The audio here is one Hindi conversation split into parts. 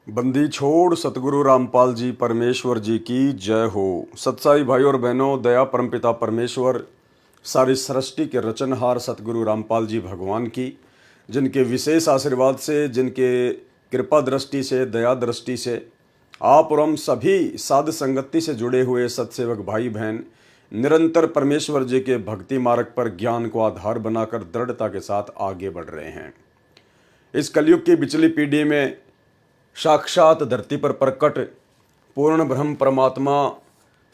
बंदी छोड़ सतगुरु रामपाल जी परमेश्वर जी की जय हो। सत्साई भाई और बहनों, दया परमपिता परमेश्वर सारी सृष्टि के रचनहार सतगुरु रामपाल जी भगवान की, जिनके विशेष आशीर्वाद से, जिनके कृपा दृष्टि से, दया दृष्टि से आप और हम सभी साध संगति से जुड़े हुए सत्सेवक भाई बहन निरंतर परमेश्वर जी के भक्ति मार्ग पर ज्ञान को आधार बनाकर दृढ़ता के साथ आगे बढ़ रहे हैं। इस कलयुग की बिचली पीढ़ी में साक्षात धरती पर प्रकट पूर्ण ब्रह्म परमात्मा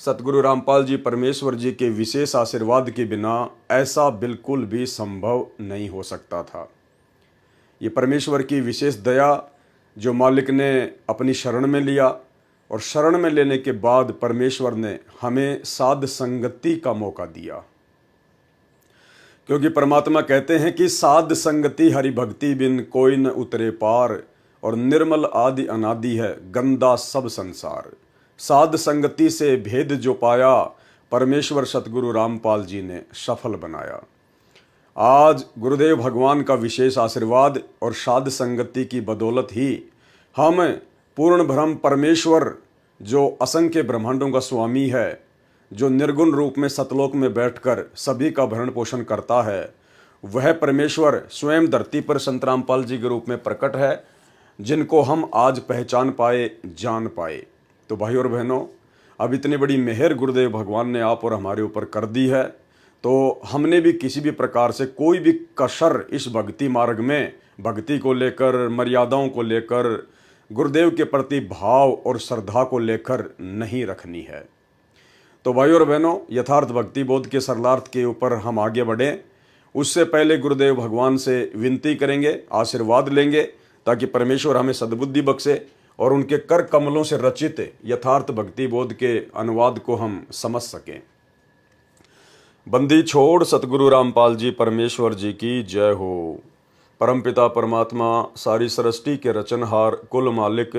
सतगुरु रामपाल जी परमेश्वर जी के विशेष आशीर्वाद के बिना ऐसा बिल्कुल भी संभव नहीं हो सकता था। ये परमेश्वर की विशेष दया जो मालिक ने अपनी शरण में लिया, और शरण में लेने के बाद परमेश्वर ने हमें साध संगति का मौका दिया, क्योंकि परमात्मा कहते हैं कि साध संगति हरि भक्ति बिन कोई न उतरे पार, और निर्मल आदि अनादि है गंदा सब संसार। साध संगति से भेद जो पाया परमेश्वर सतगुरु रामपाल जी ने सफल बनाया। आज गुरुदेव भगवान का विशेष आशीर्वाद और साध संगति की बदौलत ही हम पूर्ण ब्रह्म परमेश्वर जो असंख्य ब्रह्मांडों का स्वामी है, जो निर्गुण रूप में सतलोक में बैठकर सभी का भरण पोषण करता है, वह परमेश्वर स्वयं धरती पर संत रामपाल जी के रूप में प्रकट है, जिनको हम आज पहचान पाए, जान पाए। तो भाई और बहनों, अब इतनी बड़ी मेहर गुरुदेव भगवान ने आप और हमारे ऊपर कर दी है, तो हमने भी किसी भी प्रकार से कोई भी कसर इस भक्ति मार्ग में, भक्ति को लेकर, मर्यादाओं को लेकर, गुरुदेव के प्रति भाव और श्रद्धा को लेकर नहीं रखनी है। तो भाई और बहनों, यथार्थ भक्ति बोध के सरलार्थ के ऊपर हम आगे बढ़ें, उससे पहले गुरुदेव भगवान से विनती करेंगे, आशीर्वाद लेंगे, ताकि परमेश्वर हमें सद्बुद्धि बख्शे और उनके कर कमलों से रचित यथार्थ भक्ति बोध के अनुवाद को हम समझ सकें। बंदी छोड़ सतगुरु रामपाल जी परमेश्वर जी की जय हो। परमपिता परमात्मा सारी सृष्टि के रचनहार, कुल मालिक,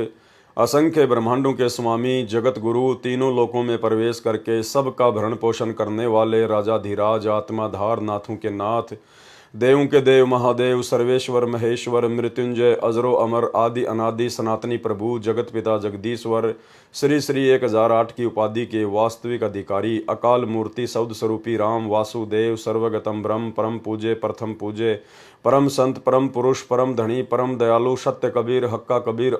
असंख्य ब्रह्मांडों के स्वामी, जगत गुरु, तीनों लोकों में प्रवेश करके सबका भरण पोषण करने वाले राजाधिराज, आत्माधार, नाथों के नाथ, देवों के देव, महादेव, सर्वेश्वर, महेश्वर, मृत्युंजय, अजरो अमर, आदि अनादि, सनातनी प्रभु, जगत पिता जगदीश्वर, श्री श्री 1008 की उपाधि के वास्तविक अधिकारी, अकाल मूर्ति, शब्द स्वरूपी राम, वासुदेव, सर्वगतम ब्रह्म, परम पूजे, प्रथम पूजे, परम संत, परम पुरुष, परम धनी, परम दयालु, सत्य कबीर, हक्का कबीर,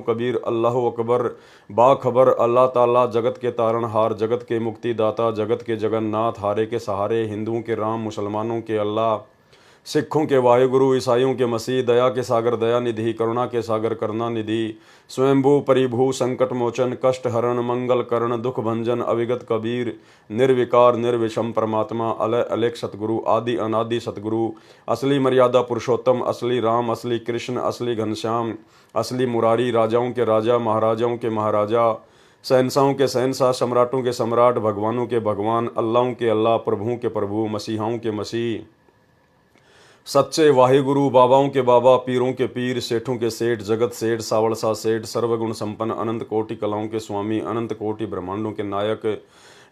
कबीर, अल्लाह अकबर, बाखबर, अल्लाह ताला, जगत के तारणहार, जगत के मुक्तिदाता, जगत के जगन्नाथ, हारे के सहारे, हिंदुओं के राम, मुसलमानों के अल्लाह, सिखों के वायुगुरु, ईसाइयों के मसीह, दया के सागर दया निधि, करुणा के सागर करुणा निधि, स्वयंभू परिभू, संकट मोचन, कष्ट हरण, मंगल करण, दुख भंजन, अविगत कबीर, निर्विकार निर्विषम परमात्मा, अलय अलेख सतगुरु, आदि अनादि सतगुरु, असली मर्यादा पुरुषोत्तम, असली राम, असली कृष्ण, असली घनश्याम, असली मुरारी, राजाओं के राजा, महाराजाओं के महाराजा, शहंशाहों के शहंशाह, सम्राटों के सम्राट, भगवानों के भगवान, अल्लाहों के अल्लाह, प्रभुओं के प्रभु, मसीहाओं के मसीह, सच्चे वाहिगुरु, बाबाओं के बाबा, पीरों के पीर, सेठों के सेठ, जगत सेठ, सावड़सा सेठ, सर्वगुण संपन्न, अनंत कोटि कलाओं के स्वामी, अनंत कोटि ब्रह्मांडों के नायक,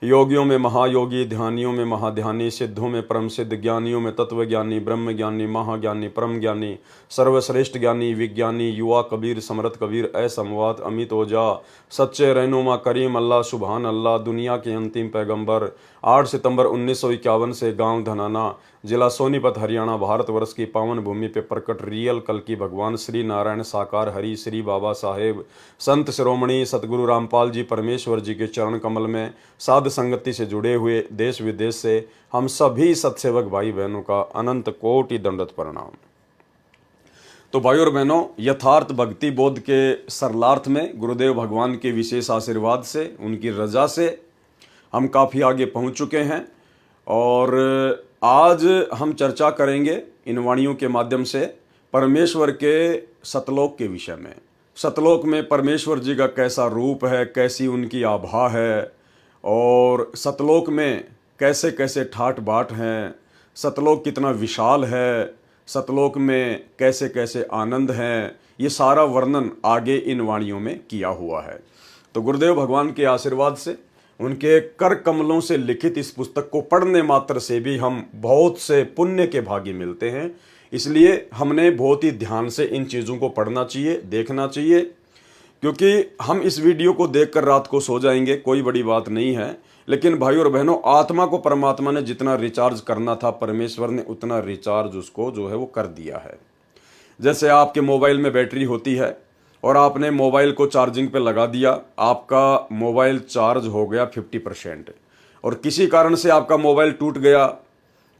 योगियों में महायोगी, ध्यानियों में महाध्यानी, सिद्धों में परम सिद्ध, ज्ञानियों में तत्वज्ञानी, ब्रह्म ज्ञानी, महाज्ञानी, परम ज्ञानी, सर्वश्रेष्ठ ज्ञानी, विज्ञानी, युवा कबीर, समरथ कबीर, असमवात, अमित ओजा, सच्चे रहनुमा करीम अल्लाह, सुबहान अल्लाह, दुनिया के अंतिम पैगंबर, 8 सितंबर 1951 से गांव धनाना, जिला सोनीपत, हरियाणा, भारतवर्ष की पावन भूमि पे प्रकट रियल कल की भगवान श्री नारायण साकार हरि श्री बाबा साहेब संत शिरोमणि सतगुरु रामपाल जी परमेश्वर जी के चरण कमल में साध संगति से जुड़े हुए देश विदेश से हम सभी सत्सेवक भाई बहनों का अनंत कोटि दंडवत प्रणाम। तो भाई और बहनों, यथार्थ भक्ति बोध के सरलार्थ में गुरुदेव भगवान के विशेष आशीर्वाद से, उनकी रजा से हम काफ़ी आगे पहुंच चुके हैं, और आज हम चर्चा करेंगे इन वाणियों के माध्यम से परमेश्वर के सतलोक के विषय में। सतलोक में परमेश्वर जी का कैसा रूप है, कैसी उनकी आभा है, और सतलोक में कैसे कैसे ठाट बाट हैं, सतलोक कितना विशाल है, सतलोक में कैसे कैसे आनंद हैं, ये सारा वर्णन आगे इन वाणियों में किया हुआ है। तो गुरुदेव भगवान के आशीर्वाद से, उनके कर कमलों से लिखित इस पुस्तक को पढ़ने मात्र से भी हम बहुत से पुण्य के भागी मिलते हैं। इसलिए हमने बहुत ही ध्यान से इन चीज़ों को पढ़ना चाहिए, देखना चाहिए, क्योंकि हम इस वीडियो को देखकर रात को सो जाएंगे, कोई बड़ी बात नहीं है, लेकिन भाई और बहनों, आत्मा को परमात्मा ने जितना रिचार्ज करना था परमेश्वर ने उतना रिचार्ज उसको जो है वो कर दिया है। जैसे आपके मोबाइल में बैटरी होती है और आपने मोबाइल को चार्जिंग पे लगा दिया, आपका मोबाइल चार्ज हो गया 50%, और किसी कारण से आपका मोबाइल टूट गया,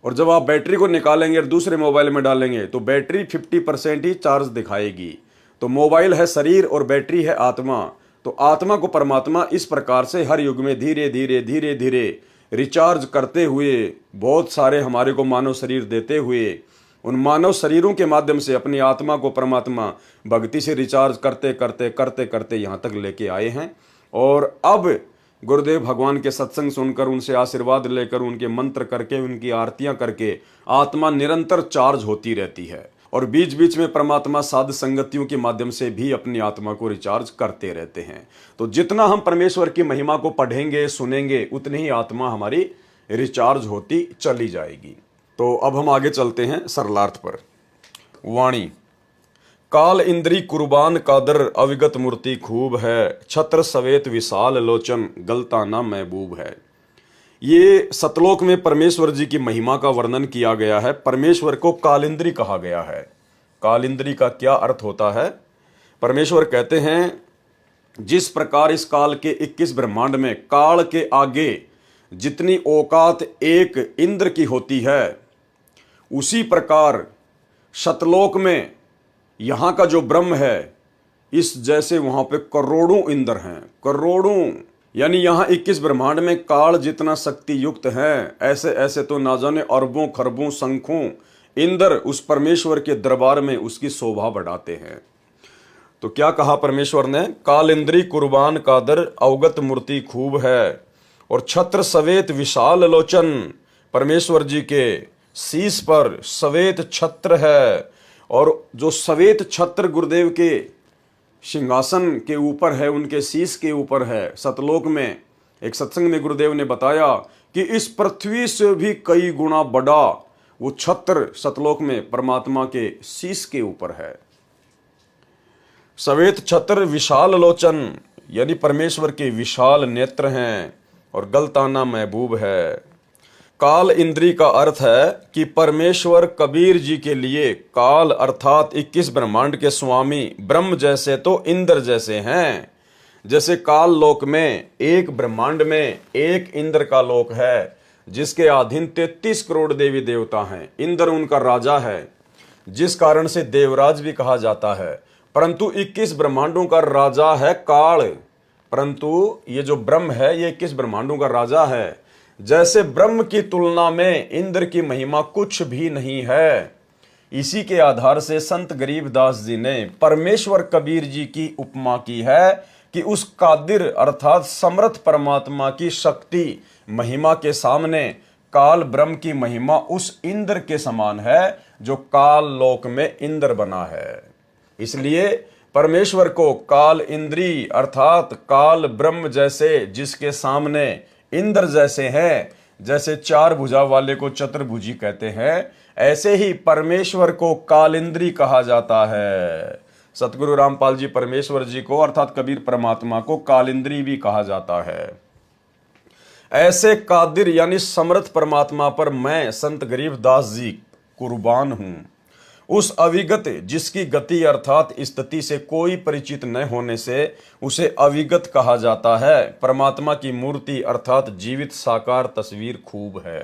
और जब आप बैटरी को निकालेंगे और दूसरे मोबाइल में डालेंगे तो बैटरी 50% ही चार्ज दिखाएगी। तो मोबाइल है शरीर और बैटरी है आत्मा। तो आत्मा को परमात्मा इस प्रकार से हर युग में धीरे धीरे धीरे धीरे रिचार्ज करते हुए, बहुत सारे हमारे को मानव शरीर देते हुए, उन मानव शरीरों के माध्यम से अपनी आत्मा को परमात्मा भक्ति से रिचार्ज करते करते करते करते यहाँ तक लेके आए हैं। और अब गुरुदेव भगवान के सत्संग सुनकर, उनसे आशीर्वाद लेकर, उनके मंत्र करके, उनकी आरतियां करके आत्मा निरंतर चार्ज होती रहती है। और बीच बीच में परमात्मा साध संगतियों के माध्यम से भी अपनी आत्मा को रिचार्ज करते रहते हैं। तो जितना हम परमेश्वर की महिमा को पढ़ेंगे सुनेंगे उतनी ही आत्मा हमारी रिचार्ज होती चली जाएगी। तो अब हम आगे चलते हैं सरलार्थ पर। वाणी। काल इंद्री कुर्बान कादर अविगत मूर्ति खूब है, छत्र सवेत विशाल लोचन गलता ना महबूब है। ये सतलोक में परमेश्वर जी की महिमा का वर्णन किया गया है। परमेश्वर को कालिंद्री कहा गया है। कालिंद्री का क्या अर्थ होता है? परमेश्वर कहते हैं, जिस प्रकार इस काल के 21 ब्रह्मांड में काल के आगे जितनी औकात एक इंद्र की होती है, उसी प्रकार सतलोक में यहाँ का जो ब्रह्म है, इस जैसे वहाँ पे करोड़ों इंद्र हैं, करोड़ों। यानी यहाँ 21 ब्रह्मांड में काल जितना शक्ति युक्त है, ऐसे ऐसे तो ना जाने अरबों खरबों संखों इंद्र उस परमेश्वर के दरबार में उसकी शोभा बढ़ाते हैं। तो क्या कहा परमेश्वर ने? काल इंद्री कुर्बान कादर अवगत मूर्ति खूब है, और छत्र सवेत विशाल लोचन। परमेश्वर जी के शीश पर सवेत छत्र है, और जो सवेत छत्र गुरुदेव के सिंहासन के ऊपर है, उनके शीश के ऊपर है सतलोक में। एक सत्संग में गुरुदेव ने बताया कि इस पृथ्वी से भी कई गुना बड़ा वो छत्र सतलोक में परमात्मा के शीश के ऊपर है। सवेत छत्र विशाल लोचन, यानी परमेश्वर के विशाल नेत्र हैं, और गलताना महबूब है। काल इंद्री का अर्थ है कि परमेश्वर कबीर जी के लिए काल अर्थात 21 ब्रह्मांड के स्वामी ब्रह्म जैसे तो इंद्र जैसे हैं। जैसे काल लोक में एक ब्रह्मांड में एक इंद्र का लोक है, जिसके अधीन 33 करोड़ देवी देवता हैं। इंद्र उनका राजा है, जिस कारण से देवराज भी कहा जाता है। परंतु 21 ब्रह्मांडों का राजा है काल, परंतु ये जो ब्रह्म है ये 21 ब्रह्मांडों का राजा है। जैसे ब्रह्म की तुलना में इंद्र की महिमा कुछ भी नहीं है। इसी के आधार से संत गरीबदास जी ने परमेश्वर कबीर जी की उपमा की है कि उस कादिर अर्थात समर्थ परमात्मा की शक्ति महिमा के सामने काल ब्रह्म की महिमा उस इंद्र के समान है जो काल लोक में इंद्र बना है। इसलिए परमेश्वर को काल इंद्री अर्थात काल ब्रह्म जैसे, जिसके सामने इंद्र जैसे हैं, जैसे चार भुजा वाले को चतुर्भुजी कहते हैं, ऐसे ही परमेश्वर को कालिंद्री कहा जाता है। सतगुरु रामपाल जी परमेश्वर जी को अर्थात कबीर परमात्मा को कालिंद्री भी कहा जाता है। ऐसे कादिर यानी समर्थ परमात्मा पर मैं संत गरीबदास जी कुर्बान हूं। उस अविगत जिसकी गति अर्थात स्थिति से कोई परिचित न होने से उसे अविगत कहा जाता है। परमात्मा की मूर्ति अर्थात जीवित साकार तस्वीर खूब है,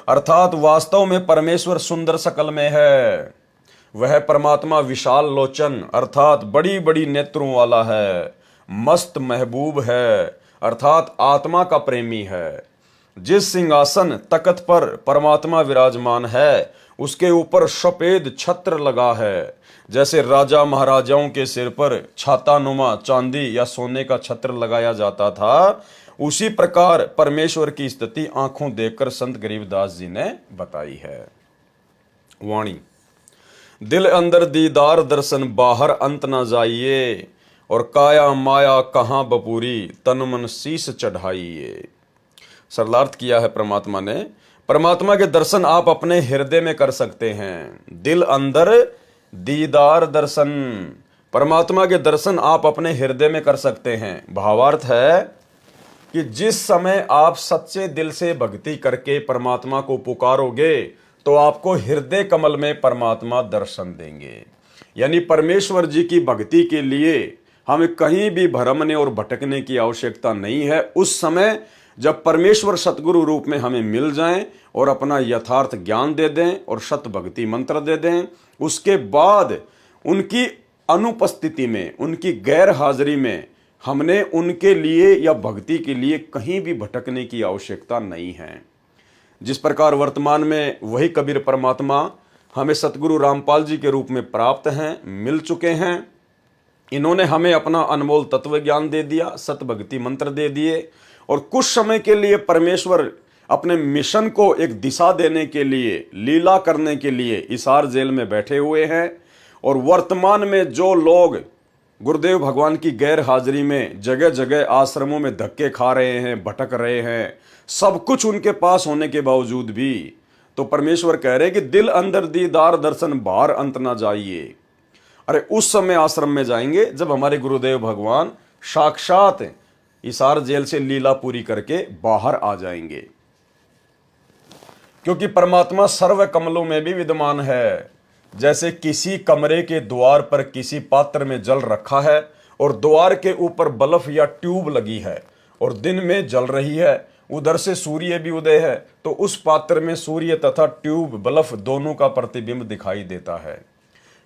अर्थात वास्तव में परमेश्वर सुंदर शकल में है। वह परमात्मा विशाल लोचन अर्थात बड़ी बड़ी नेत्रों वाला है, मस्त महबूब है अर्थात आत्मा का प्रेमी है। जिस सिंहासन तख्त पर परमात्मा विराजमान है उसके ऊपर सफेद छत्र लगा है। जैसे राजा महाराजाओं के सिर पर छातानुमा चांदी या सोने का छत्र लगाया जाता था, उसी प्रकार परमेश्वर की स्थिति आंखों देखकर संत गरीबदास जी ने बताई है। वाणी। दिल अंदर दीदार दर्शन बाहर अंत ना जाइए, और काया माया कहाँ बपूरी तन मन शीस चढ़ाइए। सरलार्थ किया है परमात्मा ने। परमात्मा के दर्शन आप अपने हृदय में कर सकते हैं। दिल अंदर दीदार दर्शन, परमात्मा के दर्शन आप अपने हृदय में कर सकते हैं। भावार्थ है कि जिस समय आप सच्चे दिल से भक्ति करके परमात्मा को पुकारोगे तो आपको हृदय कमल में परमात्मा दर्शन देंगे। यानी परमेश्वर जी की भक्ति के लिए हमें कहीं भी भरमने और भटकने की आवश्यकता नहीं है। उस समय जब परमेश्वर सतगुरु रूप में हमें मिल जाएं और अपना यथार्थ ज्ञान दे दें और सत भक्ति मंत्र दे दें, उसके बाद उनकी अनुपस्थिति में, उनकी गैर हाजिरी में हमने उनके लिए या भक्ति के लिए कहीं भी भटकने की आवश्यकता नहीं है। जिस प्रकार वर्तमान में वही कबीर परमात्मा हमें सतगुरु रामपाल जी के रूप में प्राप्त हैं, मिल चुके हैं। इन्होंने हमें अपना अनमोल तत्व ज्ञान दे दिया, सत भक्ति मंत्र दे दिए और कुछ समय के लिए परमेश्वर अपने मिशन को एक दिशा देने के लिए, लीला करने के लिए हिसार जेल में बैठे हुए हैं। और वर्तमान में जो लोग गुरुदेव भगवान की गैर हाजिरी में जगह जगह आश्रमों में धक्के खा रहे हैं, भटक रहे हैं, सब कुछ उनके पास होने के बावजूद भी तो परमेश्वर कह रहे हैं कि दिल अंदर दीदार दर्शन बाहर अंत ना जाइए। अरे उस समय आश्रम में जाएंगे जब हमारे गुरुदेव भगवान साक्षात हिसार जेल से लीला पूरी करके बाहर आ जाएंगे, क्योंकि परमात्मा सर्व कमलों में भी विद्यमान है। जैसे किसी कमरे के द्वार पर किसी पात्र में जल रखा है और द्वार के ऊपर बल्ब या ट्यूब लगी है और दिन में जल रही है, उधर से सूर्य भी उदय है, तो उस पात्र में सूर्य तथा ट्यूब बल्ब दोनों का प्रतिबिंब दिखाई देता है।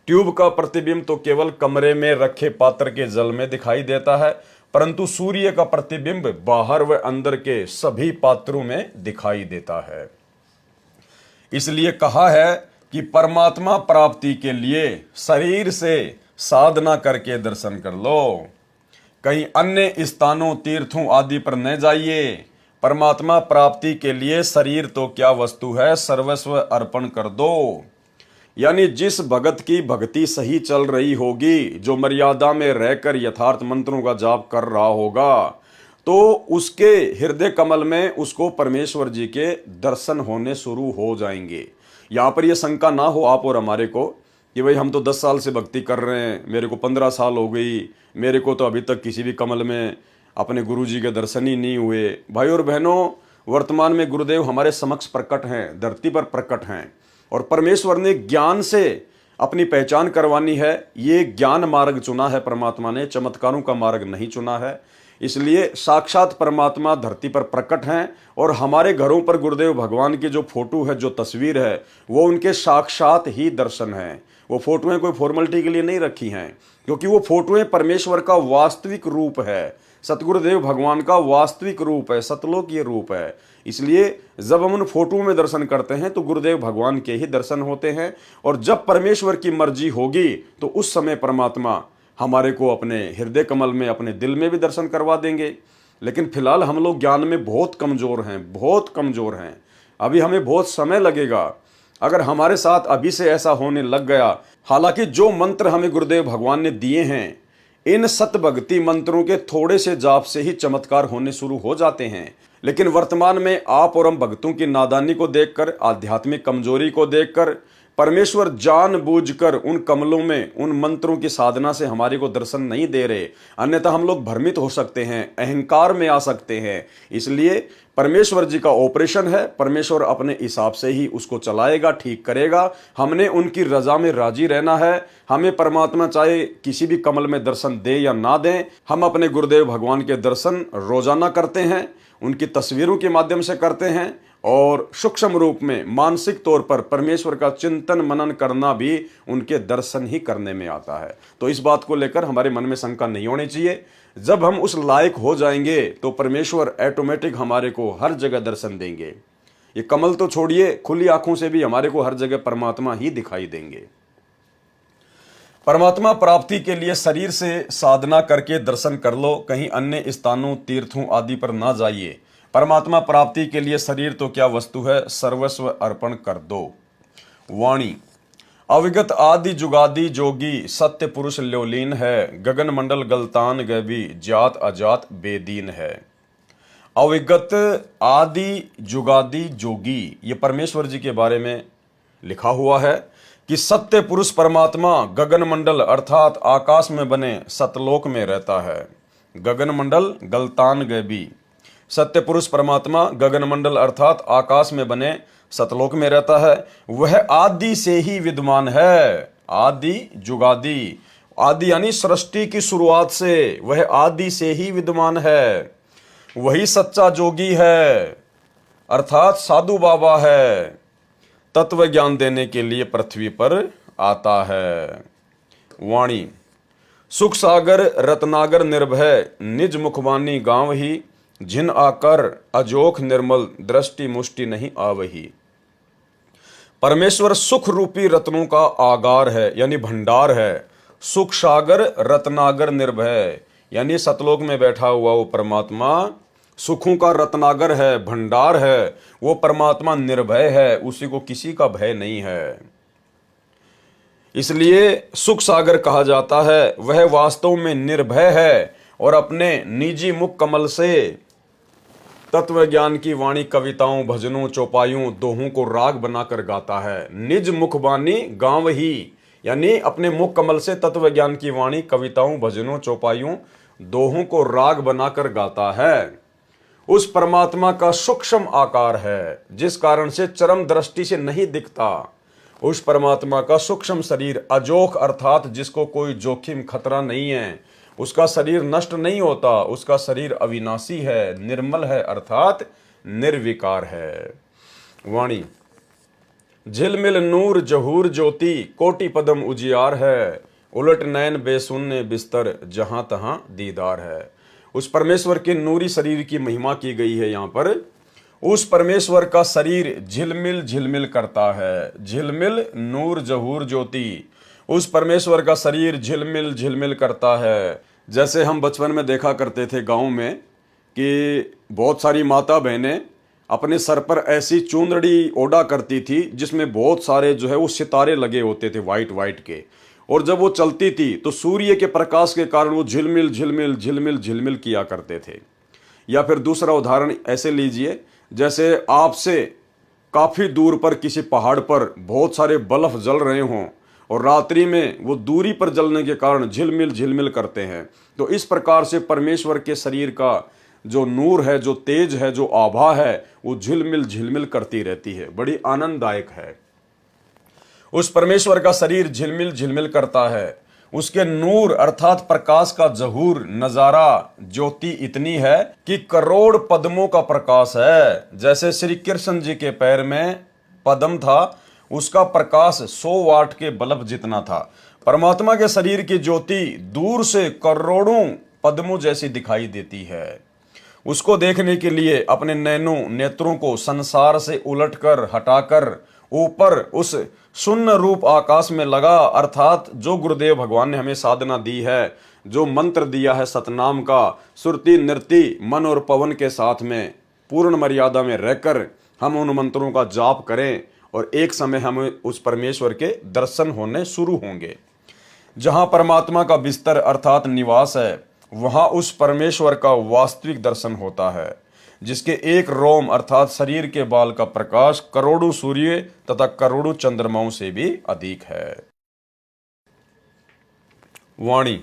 ट्यूब का प्रतिबिंब तो केवल कमरे में रखे पात्र के जल में दिखाई देता है, परंतु सूर्य का प्रतिबिंब बाहर व अंदर के सभी पात्रों में दिखाई देता है। इसलिए कहा है कि परमात्मा प्राप्ति के लिए शरीर से साधना करके दर्शन कर लो, कहीं अन्य स्थानों, तीर्थों आदि पर न जाइए। परमात्मा प्राप्ति के लिए शरीर तो क्या वस्तु है, सर्वस्व अर्पण कर दो। यानी जिस भगत की भक्ति सही चल रही होगी, जो मर्यादा में रहकर यथार्थ मंत्रों का जाप कर रहा होगा, तो उसके हृदय कमल में उसको परमेश्वर जी के दर्शन होने शुरू हो जाएंगे। यहाँ पर यह शंका ना हो आप और हमारे को कि भाई हम तो 10 साल से भक्ति कर रहे हैं, मेरे को 15 साल हो गई, मेरे को तो अभी तक किसी भी कमल में अपने गुरु जी के दर्शन ही नहीं हुए। भाई और बहनों, वर्तमान में गुरुदेव हमारे समक्ष प्रकट हैं, धरती पर प्रकट हैं और परमेश्वर ने ज्ञान से अपनी पहचान करवानी है। ये ज्ञान मार्ग चुना है परमात्मा ने, चमत्कारों का मार्ग नहीं चुना है। इसलिए साक्षात परमात्मा धरती पर प्रकट हैं और हमारे घरों पर गुरुदेव भगवान की जो फोटो है, जो तस्वीर है, वो उनके साक्षात ही दर्शन हैं। वो फोटोएं कोई फॉर्मेलिटी के लिए नहीं रखी हैं, क्योंकि वो फोटोएं परमेश्वर का वास्तविक रूप है, सतगुरुदेव भगवान का वास्तविक रूप है, सतलोकीय रूप है। इसलिए जब हम उन फोटो में दर्शन करते हैं तो गुरुदेव भगवान के ही दर्शन होते हैं। और जब परमेश्वर की मर्जी होगी तो उस समय परमात्मा हमारे को अपने हृदय कमल में, अपने दिल में भी दर्शन करवा देंगे। लेकिन फिलहाल हम लोग ज्ञान में बहुत कमज़ोर हैं, बहुत कमज़ोर हैं। अभी हमें बहुत समय लगेगा। अगर हमारे साथ अभी से ऐसा होने लग गया, हालांकि जो मंत्र हमें गुरुदेव भगवान ने दिए हैं, इन सत भक्ति मंत्रों के थोड़े से जाप से ही चमत्कार होने शुरू हो जाते हैं। लेकिन वर्तमान में आप और हम भक्तों की नादानी को देखकर, आध्यात्मिक कमजोरी को देखकर परमेश्वर जानबूझकर उन कमलों में, उन मंत्रों की साधना से हमारे को दर्शन नहीं दे रहे। अन्यथा हम लोग भ्रमित हो सकते हैं, अहंकार में आ सकते हैं। इसलिए परमेश्वर जी का ऑपरेशन है, परमेश्वर अपने हिसाब से ही उसको चलाएगा, ठीक करेगा। हमने उनकी रजा में राजी रहना है। हमें परमात्मा चाहे किसी भी कमल में दर्शन दे या ना दें, हम अपने गुरुदेव भगवान के दर्शन रोजाना करते हैं, उनकी तस्वीरों के माध्यम से करते हैं और सूक्ष्म रूप में मानसिक तौर पर परमेश्वर का चिंतन मनन करना भी उनके दर्शन ही करने में आता है। तो इस बात को लेकर हमारे मन में शंका नहीं होनी चाहिए। जब हम उस लायक हो जाएंगे तो परमेश्वर ऑटोमेटिक हमारे को हर जगह दर्शन देंगे। ये कमल तो छोड़िए, खुली आंखों से भी हमारे को हर जगह परमात्मा ही दिखाई देंगे। परमात्मा प्राप्ति के लिए शरीर से साधना करके दर्शन कर लो, कहीं अन्य स्थानों, तीर्थों आदि पर ना जाइए। परमात्मा प्राप्ति के लिए शरीर तो क्या वस्तु है, सर्वस्व अर्पण कर दो। वाणी अविगत आदि जुगादि जोगी, सत्य पुरुष ल्योलीन है, गगन मंडल गलतान गैबी, जात अजात बेदीन है। अविगत आदि जुगादि जोगी, ये परमेश्वर जी के बारे में लिखा हुआ है कि सत्य पुरुष परमात्मा गगन मंडल अर्थात आकाश में बने सतलोक में रहता है। गगन मंडल गलतान गैबी, सत्य पुरुष परमात्मा गगन मंडल अर्थात आकाश में बने सतलोक में रहता है। वह आदि से ही विद्यमान है, आदि जुगादि, आदि यानी सृष्टि की शुरुआत से, वह आदि से ही विद्यमान है। वही सच्चा जोगी है अर्थात साधु बाबा है, तत्व ज्ञान देने के लिए पृथ्वी पर आता है। वाणी, सुख सागर रत्नागर निर्भय, निज मुखवानी गांव ही, जिन आकर अजोख निर्मल, दृष्टि मुष्टि नहीं आवही। परमेश्वर सुख रूपी रत्नों का आगार है यानी भंडार है। सुख सागर रत्नागर निर्भय यानी सतलोक में बैठा हुआ वो परमात्मा सुखों का रत्नागर है, भंडार है। वो परमात्मा निर्भय है, उसी को किसी का भय नहीं है, इसलिए सुख सागर कहा जाता है। वह वास्तव में निर्भय है और अपने निजी मुख कमल से तत्व ज्ञान की वाणी कविताओं, भजनों, चौपाइयों, दोहों को राग बनाकर गाता है। निज मुखबानी गांव ही यानी अपने मुख कमल से तत्व ज्ञान की वाणी कविताओं, भजनों, चौपाइयों, दोहों को राग बनाकर गाता है। उस परमात्मा का सूक्ष्म आकार है जिस कारण से चरम दृष्टि से नहीं दिखता। उस परमात्मा का सूक्ष्म शरीर अजोख अर्थात जिसको कोई जोखिम खतरा नहीं है, उसका शरीर नष्ट नहीं होता, उसका शरीर अविनाशी है, निर्मल है अर्थात निर्विकार है। वाणी, झिलमिल नूर जहूर ज्योति, कोटि पदम उजियार है, उलट नैन बेसुन्ने बिस्तर, जहां तहां दीदार है। उस परमेश्वर के नूरी शरीर की महिमा की गई है यहाँ पर। उस परमेश्वर का शरीर झिलमिल झिलमिल करता है, झिलमिल नूर जहूर ज्योति, उस परमेश्वर का शरीर झिलमिल झिलमिल करता है। जैसे हम बचपन में देखा करते थे गांव में कि बहुत सारी माता बहनें अपने सर पर ऐसी चुंदड़ी ओढ़ा करती थी जिसमें बहुत सारे जो है वो सितारे लगे होते थे वाइट वाइट के, और जब वो चलती थी तो सूर्य के प्रकाश के कारण वो झिलमिल झिलमिल झिलमिल झिलमिल किया करते थे। या फिर दूसरा उदाहरण ऐसे लीजिए, जैसे आपसे काफ़ी दूर पर किसी पहाड़ पर बहुत सारे बल्ब जल रहे हों और रात्रि में वो दूरी पर जलने के कारण झिलमिल झिलमिल करते हैं। तो इस प्रकार से परमेश्वर के शरीर का जो नूर है, जो तेज है, जो आभा है, वो झिलमिल झिलमिल करती रहती है, बड़ी आनंददायक है। उस परमेश्वर का शरीर झिलमिल झिलमिल करता है। उसके नूर अर्थात प्रकाश का जहूर नजारा ज्योति इतनी है कि करोड़ पद्मों का प्रकाश है। जैसे श्री कृष्ण जी के पैर में पद्म था, उसका प्रकाश 100 वाट के बल्ब जितना था। परमात्मा के शरीर की ज्योति दूर से करोड़ों पद्मों जैसी दिखाई देती है। उसको देखने के लिए अपने नेत्रों को संसार से उलटकर हटाकर ऊपर उस शून्य रूप आकाश में लगा, अर्थात जो गुरुदेव भगवान ने हमें साधना दी है, जो मंत्र दिया है सतनाम का, सुरति नृत्य मन और पवन के साथ में पूर्ण मर्यादा में रहकर हम उन मंत्रों का जाप करें और एक समय हमें उस परमेश्वर के दर्शन होने शुरू होंगे। जहां परमात्मा का बिस्तर अर्थात निवास है, वहां उस परमेश्वर का वास्तविक दर्शन होता है, जिसके एक रोम अर्थात शरीर के बाल का प्रकाश करोड़ों सूर्य तथा करोड़ों चंद्रमाओं से भी अधिक है। वाणी,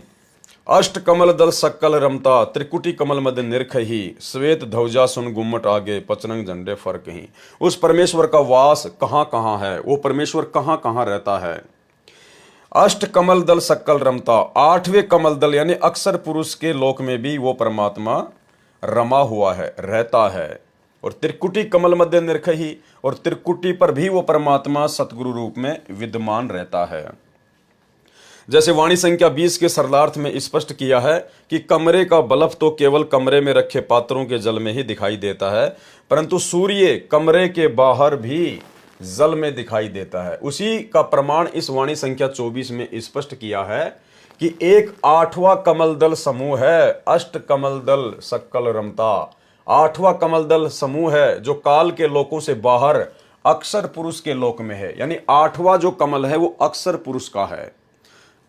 अष्ट कमल दल सक्कल रमता, त्रिकुटी कमल मद निरखही, श्वेत ध्वजा सुन गुम्मट आगे, पचरंग झंडे फर्क ही। उस परमेश्वर का वास कहाँ कहाँ है, वो परमेश्वर कहाँ कहाँ रहता है। अष्ट कमल दल सक्कल रमता, 8वें कमल दल यानी अक्षर पुरुष के लोक में भी वो परमात्मा रमा हुआ है, रहता है। और त्रिकुटी कमल मध्य निरखही, और त्रिकुटी पर भी वो परमात्मा सतगुरु रूप में विद्यमान रहता है। जैसे वाणी संख्या 20 के सरलार्थ में स्पष्ट किया है कि कमरे का बल्ब तो केवल कमरे में रखे पात्रों के जल में ही दिखाई देता है, परंतु सूर्य कमरे के बाहर भी जल में दिखाई देता है। उसी का प्रमाण इस वाणी संख्या 24 में स्पष्ट किया है कि एक 8वां कमल दल समूह है, अष्ट कमल दल सक्कल रमता। 8वां कमल दल समूह है जो काल के लोकों से बाहर अक्षर पुरुष के लोक में है, यानी 8वां जो कमल है वो अक्षर पुरुष का है।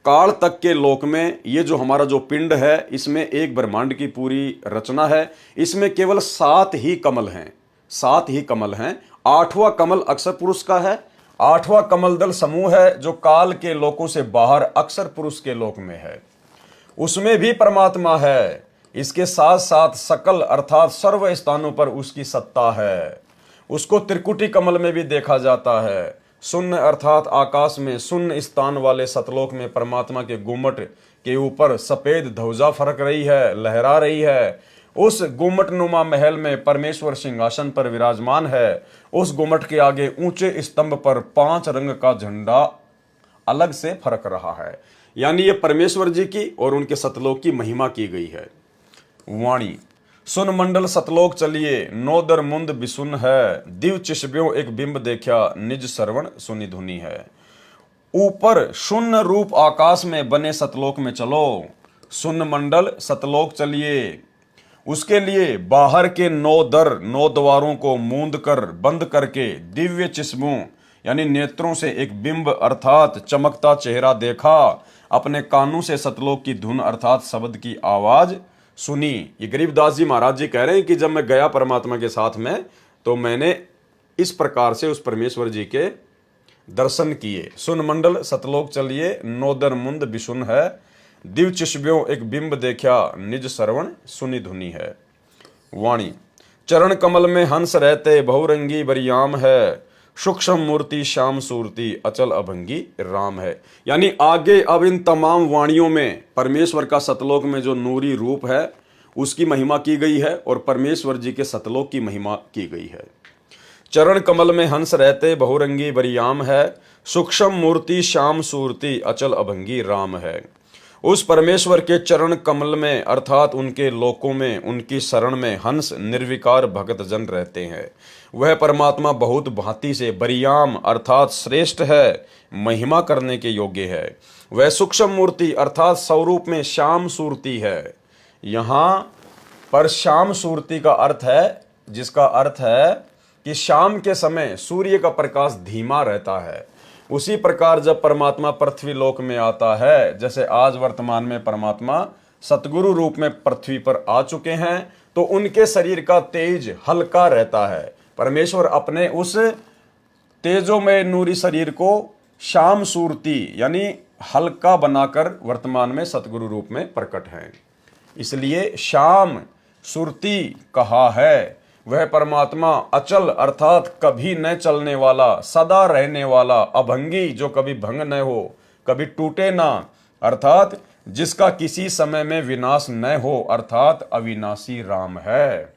काल तक के लोक में ये जो हमारा जो पिंड है, इसमें एक ब्रह्मांड की पूरी रचना है, इसमें केवल 7 ही कमल हैं, 7 ही कमल हैं। 8वां कमल अक्षर पुरुष का है आठवां कमल दल समूह है जो काल के लोकों से बाहर अक्षर पुरुष के लोक में है, उसमें भी परमात्मा है। इसके साथ साथ सकल अर्थात सर्व स्थानों पर उसकी सत्ता है। उसको त्रिकुटी कमल में भी देखा जाता है। शून्य अर्थात आकाश में शून्य स्थान वाले सतलोक में परमात्मा के गुम्मट के ऊपर सफेद ध्वजा फरक रही है, लहरा रही है। उस गुम्मट नुमा महल में परमेश्वर सिंहासन पर विराजमान है। उस गुम्मट के आगे ऊंचे स्तंभ पर 5 रंग का झंडा अलग से फरक रहा है। यानी ये परमेश्वर जी की और उनके सतलोक की महिमा की गई है। वाणी सुन मंडल सतलोक चलिए, नौ दर मुंद बिसुन है, दिव चिशब्यों एक बिंब देखा, निज श्रवण सुनि धुनी है। ऊपर शून्य रूप आकाश में बने सतलोक में चलो, सुन मंडल सतलोक चलिए। उसके लिए बाहर के 9 दर 9 द्वारों को मूंद कर बंद करके दिव्य चिश्मों यानी नेत्रों से एक बिंब अर्थात चमकता चेहरा देखा, अपने कानों से सतलोक की धुन अर्थात शब्द की आवाज सुनी। ये गरीबदास जी महाराज जी कह रहे हैं कि जब मैं गया परमात्मा के साथ में तो मैंने इस प्रकार से उस परमेश्वर जी के दर्शन किए। सुन मंडल सतलोक चलिए, 9 दर मुंद बिशुन है, दिव चिशब्यों एक बिंब देखा, निज श्रवण सुनि धुनी है। वाणी चरण कमल में हंस रहते, बहुरंगी बरियाम है, सूक्ष्म मूर्ति श्याम सूरती, अचल अभंगी राम है। यानी आगे अब इन तमाम वाणियों में परमेश्वर का सतलोक में जो नूरी रूप है उसकी महिमा की गई है और परमेश्वर जी के सतलोक की महिमा की गई है। चरण कमल में हंस रहते, बहुरंगी बरियाम है, सूक्ष्म मूर्ति श्याम सूरती, अचल अभंगी राम है। उस परमेश्वर के चरण कमल में अर्थात उनके लोकों में उनकी शरण में हंस निर्विकार भगत जन रहते हैं। वह परमात्मा बहुत भांति से बरियाम अर्थात श्रेष्ठ है, महिमा करने के योग्य है। वह सूक्ष्म मूर्ति अर्थात स्वरूप में श्याम सूरती है। यहाँ पर श्याम सूरती का अर्थ है, जिसका अर्थ है कि शाम के समय सूर्य का प्रकाश धीमा रहता है। उसी प्रकार जब परमात्मा पृथ्वी लोक में आता है, जैसे आज वर्तमान में परमात्मा सतगुरु रूप में पृथ्वी पर आ चुके हैं, तो उनके शरीर का तेज हल्का रहता है। परमेश्वर अपने उस तेजोमय नूरी शरीर को श्याम सूरती यानी हल्का बनाकर वर्तमान में सतगुरु रूप में प्रकट है, इसलिए श्याम सूरती कहा है। वह परमात्मा अचल अर्थात कभी न चलने वाला, सदा रहने वाला, अभंगी जो कभी भंग न हो, कभी टूटे ना, अर्थात जिसका किसी समय में विनाश न हो, अर्थात अविनाशी राम है।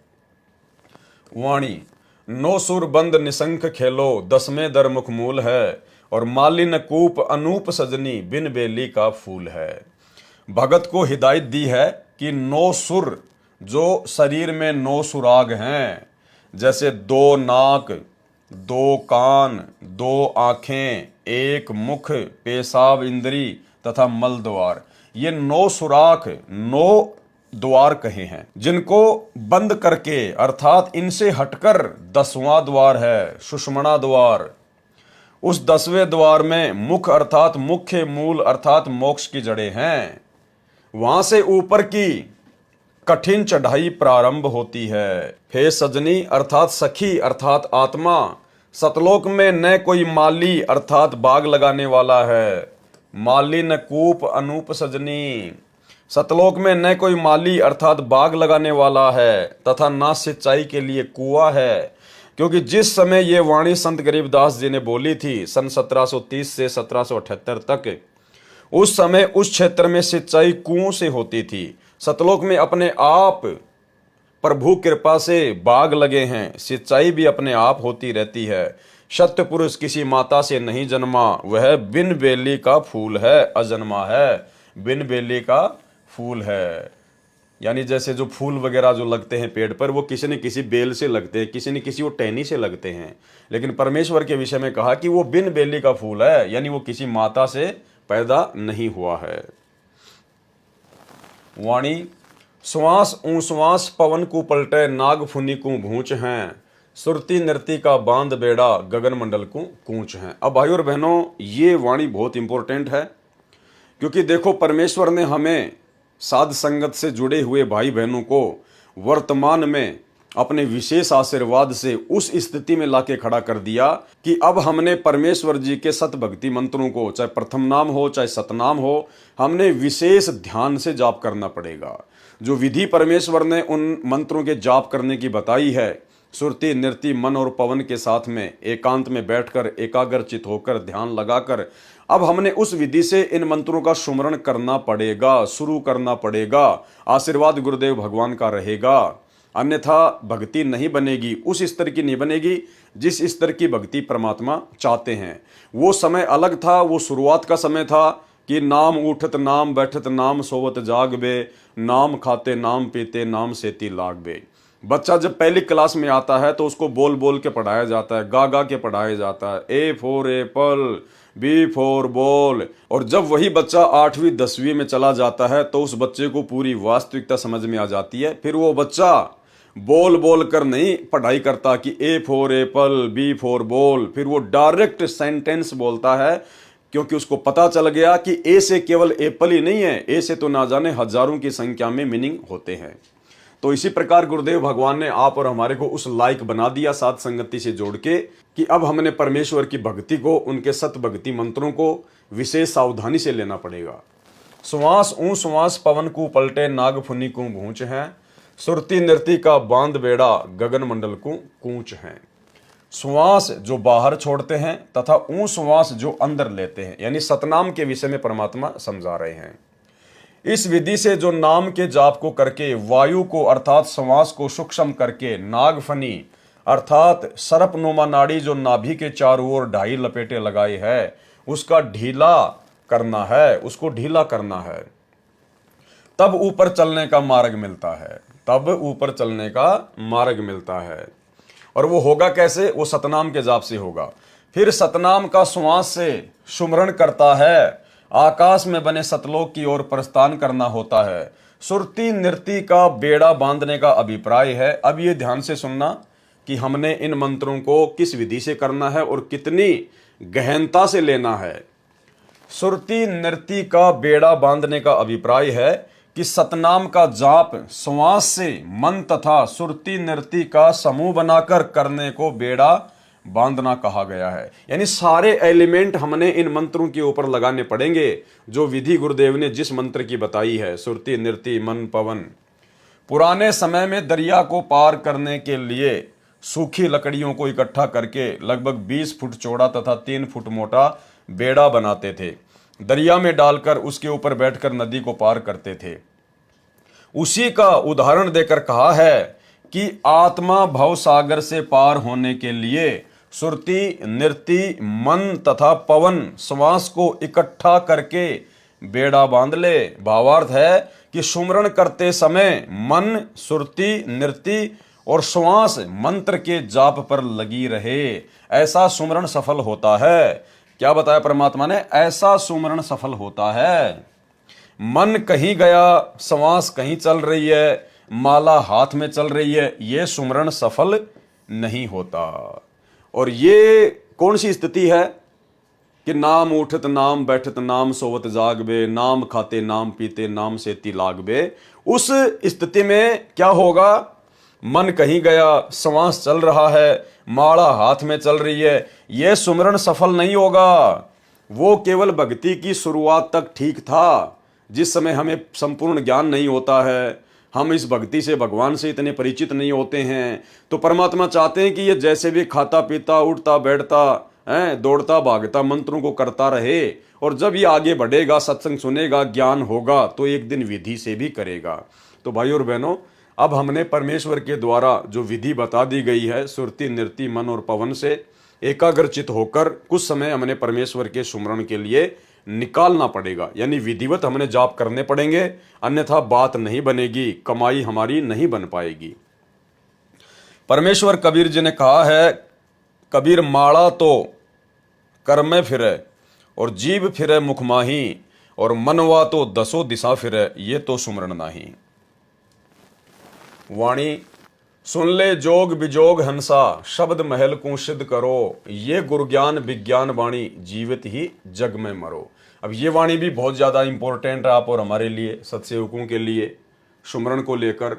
वाणी नो सुर बंद निशंक खेलो, 10वें दर मुख मूल है, और मालिन कूप अनूप सजनी, बिन बेली का फूल है। भगत को हिदायत दी है कि 9 सुर जो शरीर में 9 सुराग हैं, जैसे 2 नाक, 2 कान, 2 आंखें, 1 मुख, पेशाब इंद्री तथा मल द्वार, ये 9 सुराख 9 द्वार कहे हैं, जिनको बंद करके अर्थात इनसे हटकर 10वां द्वार है सुषुम्ना द्वार। उस 10वें द्वार में मुख अर्थात मुख्य मूल अर्थात मोक्ष की जड़ें हैं। वहां से ऊपर की कठिन चढ़ाई प्रारंभ होती है। हे सजनी अर्थात सखी अर्थात आत्मा, सतलोक में न कोई माली अर्थात बाग लगाने वाला है। माली न कूप अनूप सजनी, सतलोक में न कोई माली अर्थात बाग लगाने वाला है तथा ना सिंचाई के लिए कुआं है। क्योंकि जिस समय ये वाणी संत गरीबदास जी ने बोली थी सन 1730 से 1778 तक, उस समय उस क्षेत्र में सिंचाई कुओं से होती थी। सतलोक में अपने आप प्रभु कृपा से बाग लगे हैं, सिंचाई भी अपने आप होती रहती है। सत्य पुरुष किसी माता से नहीं जन्मा, वह बिन बेली का फूल है, अजन्मा है, बिन बेली का फूल है। यानी जैसे जो फूल वगैरह जो लगते हैं पेड़ पर, वो किसी न किसी बेल से लगते हैं, किसी न किसी वो टहनी से लगते हैं, लेकिन परमेश्वर के विषय में कहा कि वो बिन बेली का फूल है, यानी वो किसी माता से पैदा नहीं हुआ है। वाणी श्वास ऊश्वास पवन को पलटे, नाग फुनी को भूंच हैं, सुरती नृति का बांध बेड़ा, गगन मंडल को कूच हैं। अब भाई और बहनों, ये वाणी बहुत इंपॉर्टेंट है, क्योंकि देखो परमेश्वर ने हमें साध संगत से जुड़े हुए भाई बहनों को वर्तमान में अपने विशेष आशीर्वाद से उस स्थिति में लाके खड़ा कर दिया कि अब हमने परमेश्वर जी के सत भक्ति मंत्रों को, चाहे प्रथम नाम हो चाहे सतनाम हो, हमने विशेष ध्यान से जाप करना पड़ेगा। जो विधि परमेश्वर ने उन मंत्रों के जाप करने की बताई है, सुरति नृति मन और पवन के साथ में एकांत में बैठकर एकाग्रचित होकर ध्यान लगाकर अब हमने उस विधि से इन मंत्रों का सुमरण करना पड़ेगा, शुरू करना पड़ेगा। आशीर्वाद गुरुदेव भगवान का रहेगा, अन्यथा भक्ति नहीं बनेगी, उस स्तर की नहीं बनेगी जिस स्तर की भक्ति परमात्मा चाहते हैं। वो समय अलग था, वो शुरुआत का समय था कि नाम उठत नाम बैठत नाम सोवत जागबे, नाम खाते नाम पीते नाम सेती लागबे। बच्चा जब पहली क्लास में आता है तो उसको बोल बोल के पढ़ाया जाता है, गा गा के पढ़ाया जाता है, A for apple, B for ball. और जब वही बच्चा 8वीं 10वीं में चला जाता है तो उस बच्चे को पूरी वास्तविकता समझ में आ जाती है। फिर वो बच्चा बोल बोल कर नहीं पढ़ाई करता कि A for apple, B for ball, फिर वो डायरेक्ट सेंटेंस बोलता है, क्योंकि उसको पता चल गया कि ए से केवल एप्पल ही नहीं है, ए से तो ना जाने हजारों की संख्या में मीनिंग होते हैं। तो इसी प्रकार गुरुदेव भगवान ने आप और हमारे को उस लायक बना दिया साध संगति से जोड़ के कि अब हमने परमेश्वर की भक्ति को, उनके सत भक्ति मंत्रों को विशेष सावधानी से लेना पड़ेगा। श्वास ऊ श्वास पवन को पलटे नाग फुनी को भूंच है, सुरती नृति का बांध बेड़ा गगन मंडल को कूच है। श्वास जो बाहर छोड़ते हैं तथा ऊ श्वास जो अंदर लेते हैं, यानी सतनाम के विषय में परमात्मा समझा रहे हैं। इस विधि से जो नाम के जाप को करके वायु को अर्थात श्वास को सूक्ष्म करके नागफनी अर्थात सर्पनुमा नाड़ी जो नाभि के चारों ओर 2.5 लपेटे लगाई है उसका ढीला करना है, उसको ढीला करना है, तब ऊपर चलने का मार्ग मिलता है, तब ऊपर चलने का मार्ग मिलता है। और वो होगा कैसे? वो सतनाम के जाप से होगा। फिर सतनाम का श्वास से सुमरण करता है, आकाश में बने सतलोक की ओर प्रस्थान करना होता है। सुरती नृति का बेड़ा बांधने का अभिप्राय है। अब ये ध्यान से सुनना कि हमने इन मंत्रों को किस विधि से करना है और कितनी गहनता से लेना है। सुरती नृति का बेड़ा बांधने का अभिप्राय है कि सतनाम का जाप श्वास से मन तथा सुरती नृति का समूह बनाकर करने को बेड़ा बांधना कहा गया है। यानी सारे एलिमेंट हमने इन मंत्रों के ऊपर लगाने पड़ेंगे जो विधि गुरुदेव ने जिस मंत्र की बताई है, सुरती नृति मन पवन। पुराने समय में दरिया को पार करने के लिए सूखी लकड़ियों को इकट्ठा करके लगभग 20 फुट चौड़ा तथा 3 फुट मोटा बेड़ा बनाते थे, दरिया में डालकर उसके ऊपर बैठकर नदी को पार करते थे। उसी का उदाहरण देकर कहा है कि आत्मा भव सागर से पार होने के लिए सुरति नृति मन तथा पवन श्वास को इकट्ठा करके बेड़ा बांध ले। भावार्थ है कि सुमरण करते समय मन सुरति नृति और श्वास मंत्र के जाप पर लगी रहे, ऐसा सुमरण सफल होता है। क्या बताया परमात्मा ने? ऐसा सुमरण सफल होता है। मन कहीं गया, श्वास कहीं चल रही है, माला हाथ में चल रही है, ये सुमरण सफल नहीं होता। और ये कौन सी स्थिति है कि नाम उठत नाम बैठत नाम सोवत जागबे, नाम खाते नाम पीते नाम सेती लागबे। उस स्थिति में क्या होगा? मन कहीं गया, श्वास चल रहा है, माला हाथ में चल रही है, यह सुमरण सफल नहीं होगा। वो केवल भक्ति की शुरुआत तक ठीक था, जिस समय हमें संपूर्ण ज्ञान नहीं होता है, हम इस भक्ति से भगवान से इतने परिचित नहीं होते हैं। तो परमात्मा चाहते हैं कि ये जैसे भी खाता पीता उठता बैठता दौड़ता भागता मंत्रों को करता रहे, और जब ये आगे बढ़ेगा, सत्संग सुनेगा, ज्ञान होगा, तो एक दिन विधि से भी करेगा। तो भाई और बहनों, अब हमने परमेश्वर के द्वारा जो विधि बता दी गई है, सुरति नृति मन और पवन से एकाग्रचित होकर कुछ समय हमने परमेश्वर के सुमरण के लिए निकालना पड़ेगा। यानी विधिवत हमने जाप करने पड़ेंगे, अन्यथा बात नहीं बनेगी, कमाई हमारी नहीं बन पाएगी। परमेश्वर कबीर जी ने कहा है, कबीर माड़ा तो कर में फिरे और जीव फिरे मुख माही, और मनवा तो 10 दिशा फिरे, ये तो सुमरण नाही। वाणी सुन ले जोग बिजोग हंसा, शब्द महल को सिद्ध करो, ये गुरु ज्ञान विज्ञान वाणी, जीवित ही जग में मरो। अब ये वाणी भी बहुत ज़्यादा इंपॉर्टेंट है आप और हमारे लिए, सत्सेवकों के लिए, सुमरण को लेकर।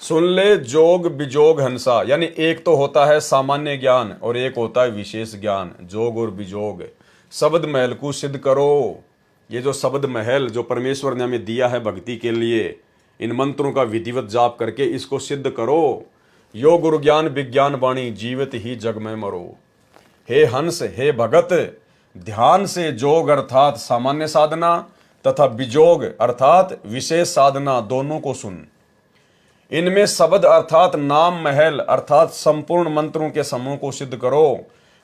सुन ले जोग बिजोग हंसा, यानी एक तो होता है सामान्य ज्ञान और एक होता है विशेष ज्ञान। जोग और बिजोग, शब्द महल को सिद्ध करो। ये जो शब्द महल जो परमेश्वर ने हमें दिया है भक्ति के लिए, इन मंत्रों का विधिवत जाप करके इसको सिद्ध करो। यो गुरु ज्ञान विज्ञान वाणी, जीवित ही जग में मरो। हे हंस, हे भगत, ध्यान से जोग अर्थात सामान्य साधना तथा बिजोग अर्थात विशेष साधना दोनों को सुन। इनमें शब्द अर्थात नाम महल अर्थात संपूर्ण मंत्रों के समूह को सिद्ध करो।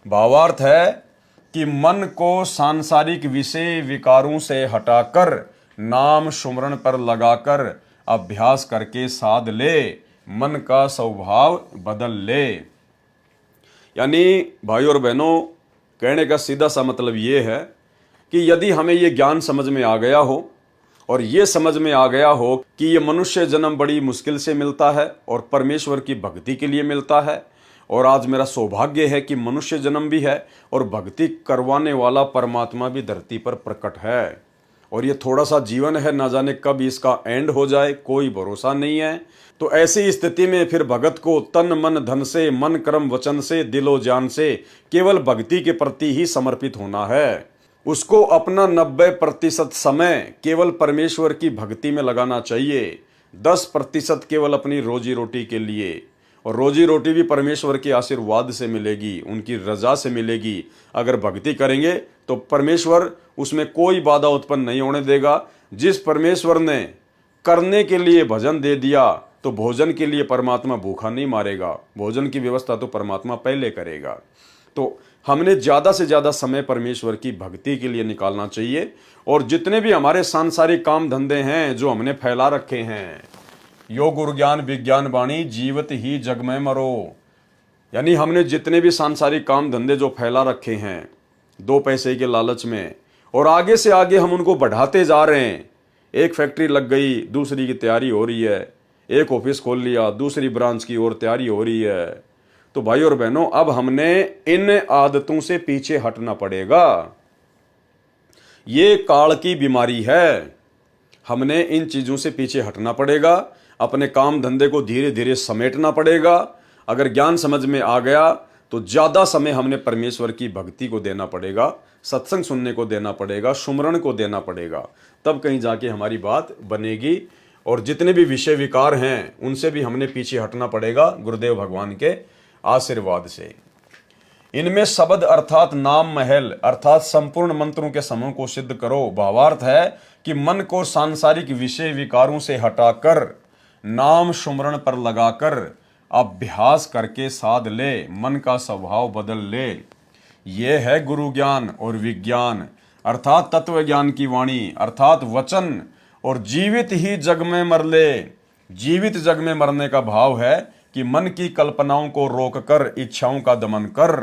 भावार्थ है कि मन को सांसारिक विषय विकारों से हटाकर नाम सुमरण पर लगाकर अभ्यास करके साध ले, मन का स्वभाव बदल ले। यानी भाइयों और बहनों, कहने का सीधा सा मतलब ये है कि यदि हमें ये ज्ञान समझ में आ गया हो और ये समझ में आ गया हो कि ये मनुष्य जन्म बड़ी मुश्किल से मिलता है और परमेश्वर की भक्ति के लिए मिलता है, और आज मेरा सौभाग्य है कि मनुष्य जन्म भी है और भक्ति करवाने वाला परमात्मा भी धरती पर प्रकट है, और ये थोड़ा सा जीवन है, ना जाने कब इसका एंड हो जाए, कोई भरोसा नहीं है। तो ऐसी स्थिति में फिर भगत को तन मन धन से, मन कर्म वचन से, दिलो जान से केवल भक्ति के प्रति ही समर्पित होना है। उसको अपना 90% समय केवल परमेश्वर की भक्ति में लगाना चाहिए, 10% केवल अपनी रोजी रोटी के लिए, और रोजी रोटी भी परमेश्वर के आशीर्वाद से मिलेगी, उनकी रजा से मिलेगी। अगर भक्ति करेंगे तो परमेश्वर उसमें कोई बाधा उत्पन्न नहीं होने देगा। जिस परमेश्वर ने करने के लिए भजन दे दिया तो भोजन के लिए परमात्मा भूखा नहीं मारेगा, भोजन की व्यवस्था तो परमात्मा पहले करेगा। तो हमने ज़्यादा से ज़्यादा समय परमेश्वर की भक्ति के लिए निकालना चाहिए, और जितने भी हमारे सांसारिक काम धंधे हैं जो हमने फैला रखे हैं, यो गुरु ज्ञान विज्ञान वाणी, जीवित ही जग में मरो, यानी हमने जितने भी सांसारिक काम धंधे जो फैला रखे हैं 2 पैसे के लालच में, और आगे से आगे हम उनको बढ़ाते जा रहे हैं। एक फैक्ट्री लग गई, दूसरी की तैयारी हो रही है, एक ऑफिस खोल लिया, दूसरी ब्रांच की ओर तैयारी हो रही है। तो भाई और बहनों, अब हमने इन आदतों से पीछे हटना पड़ेगा। ये काल की बीमारी है, हमने इन चीजों से पीछे हटना पड़ेगा, अपने काम धंधे को धीरे धीरे समेटना पड़ेगा। अगर ज्ञान समझ में आ गया तो ज्यादा समय हमने परमेश्वर की भक्ति को देना पड़ेगा, सत्संग सुनने को देना पड़ेगा, सुमरण को देना पड़ेगा, तब कहीं जाके हमारी बात बनेगी। और जितने भी विषय विकार हैं उनसे भी हमने पीछे हटना पड़ेगा गुरुदेव भगवान के आशीर्वाद से। इनमें शब्द अर्थात नाम महल अर्थात संपूर्ण मंत्रों के समूह को सिद्ध करो। भावार्थ है कि मन को सांसारिक विषय विकारों से हटाकर नाम सुमरण पर लगाकर अभ्यास करके साध ले, मन का स्वभाव बदल ले। ये है गुरु ज्ञान और विज्ञान अर्थात तत्व ज्ञान की वाणी अर्थात वचन, और जीवित ही जग में मर ले। जीवित जग में मरने का भाव है कि मन की कल्पनाओं को रोककर इच्छाओं का दमन कर।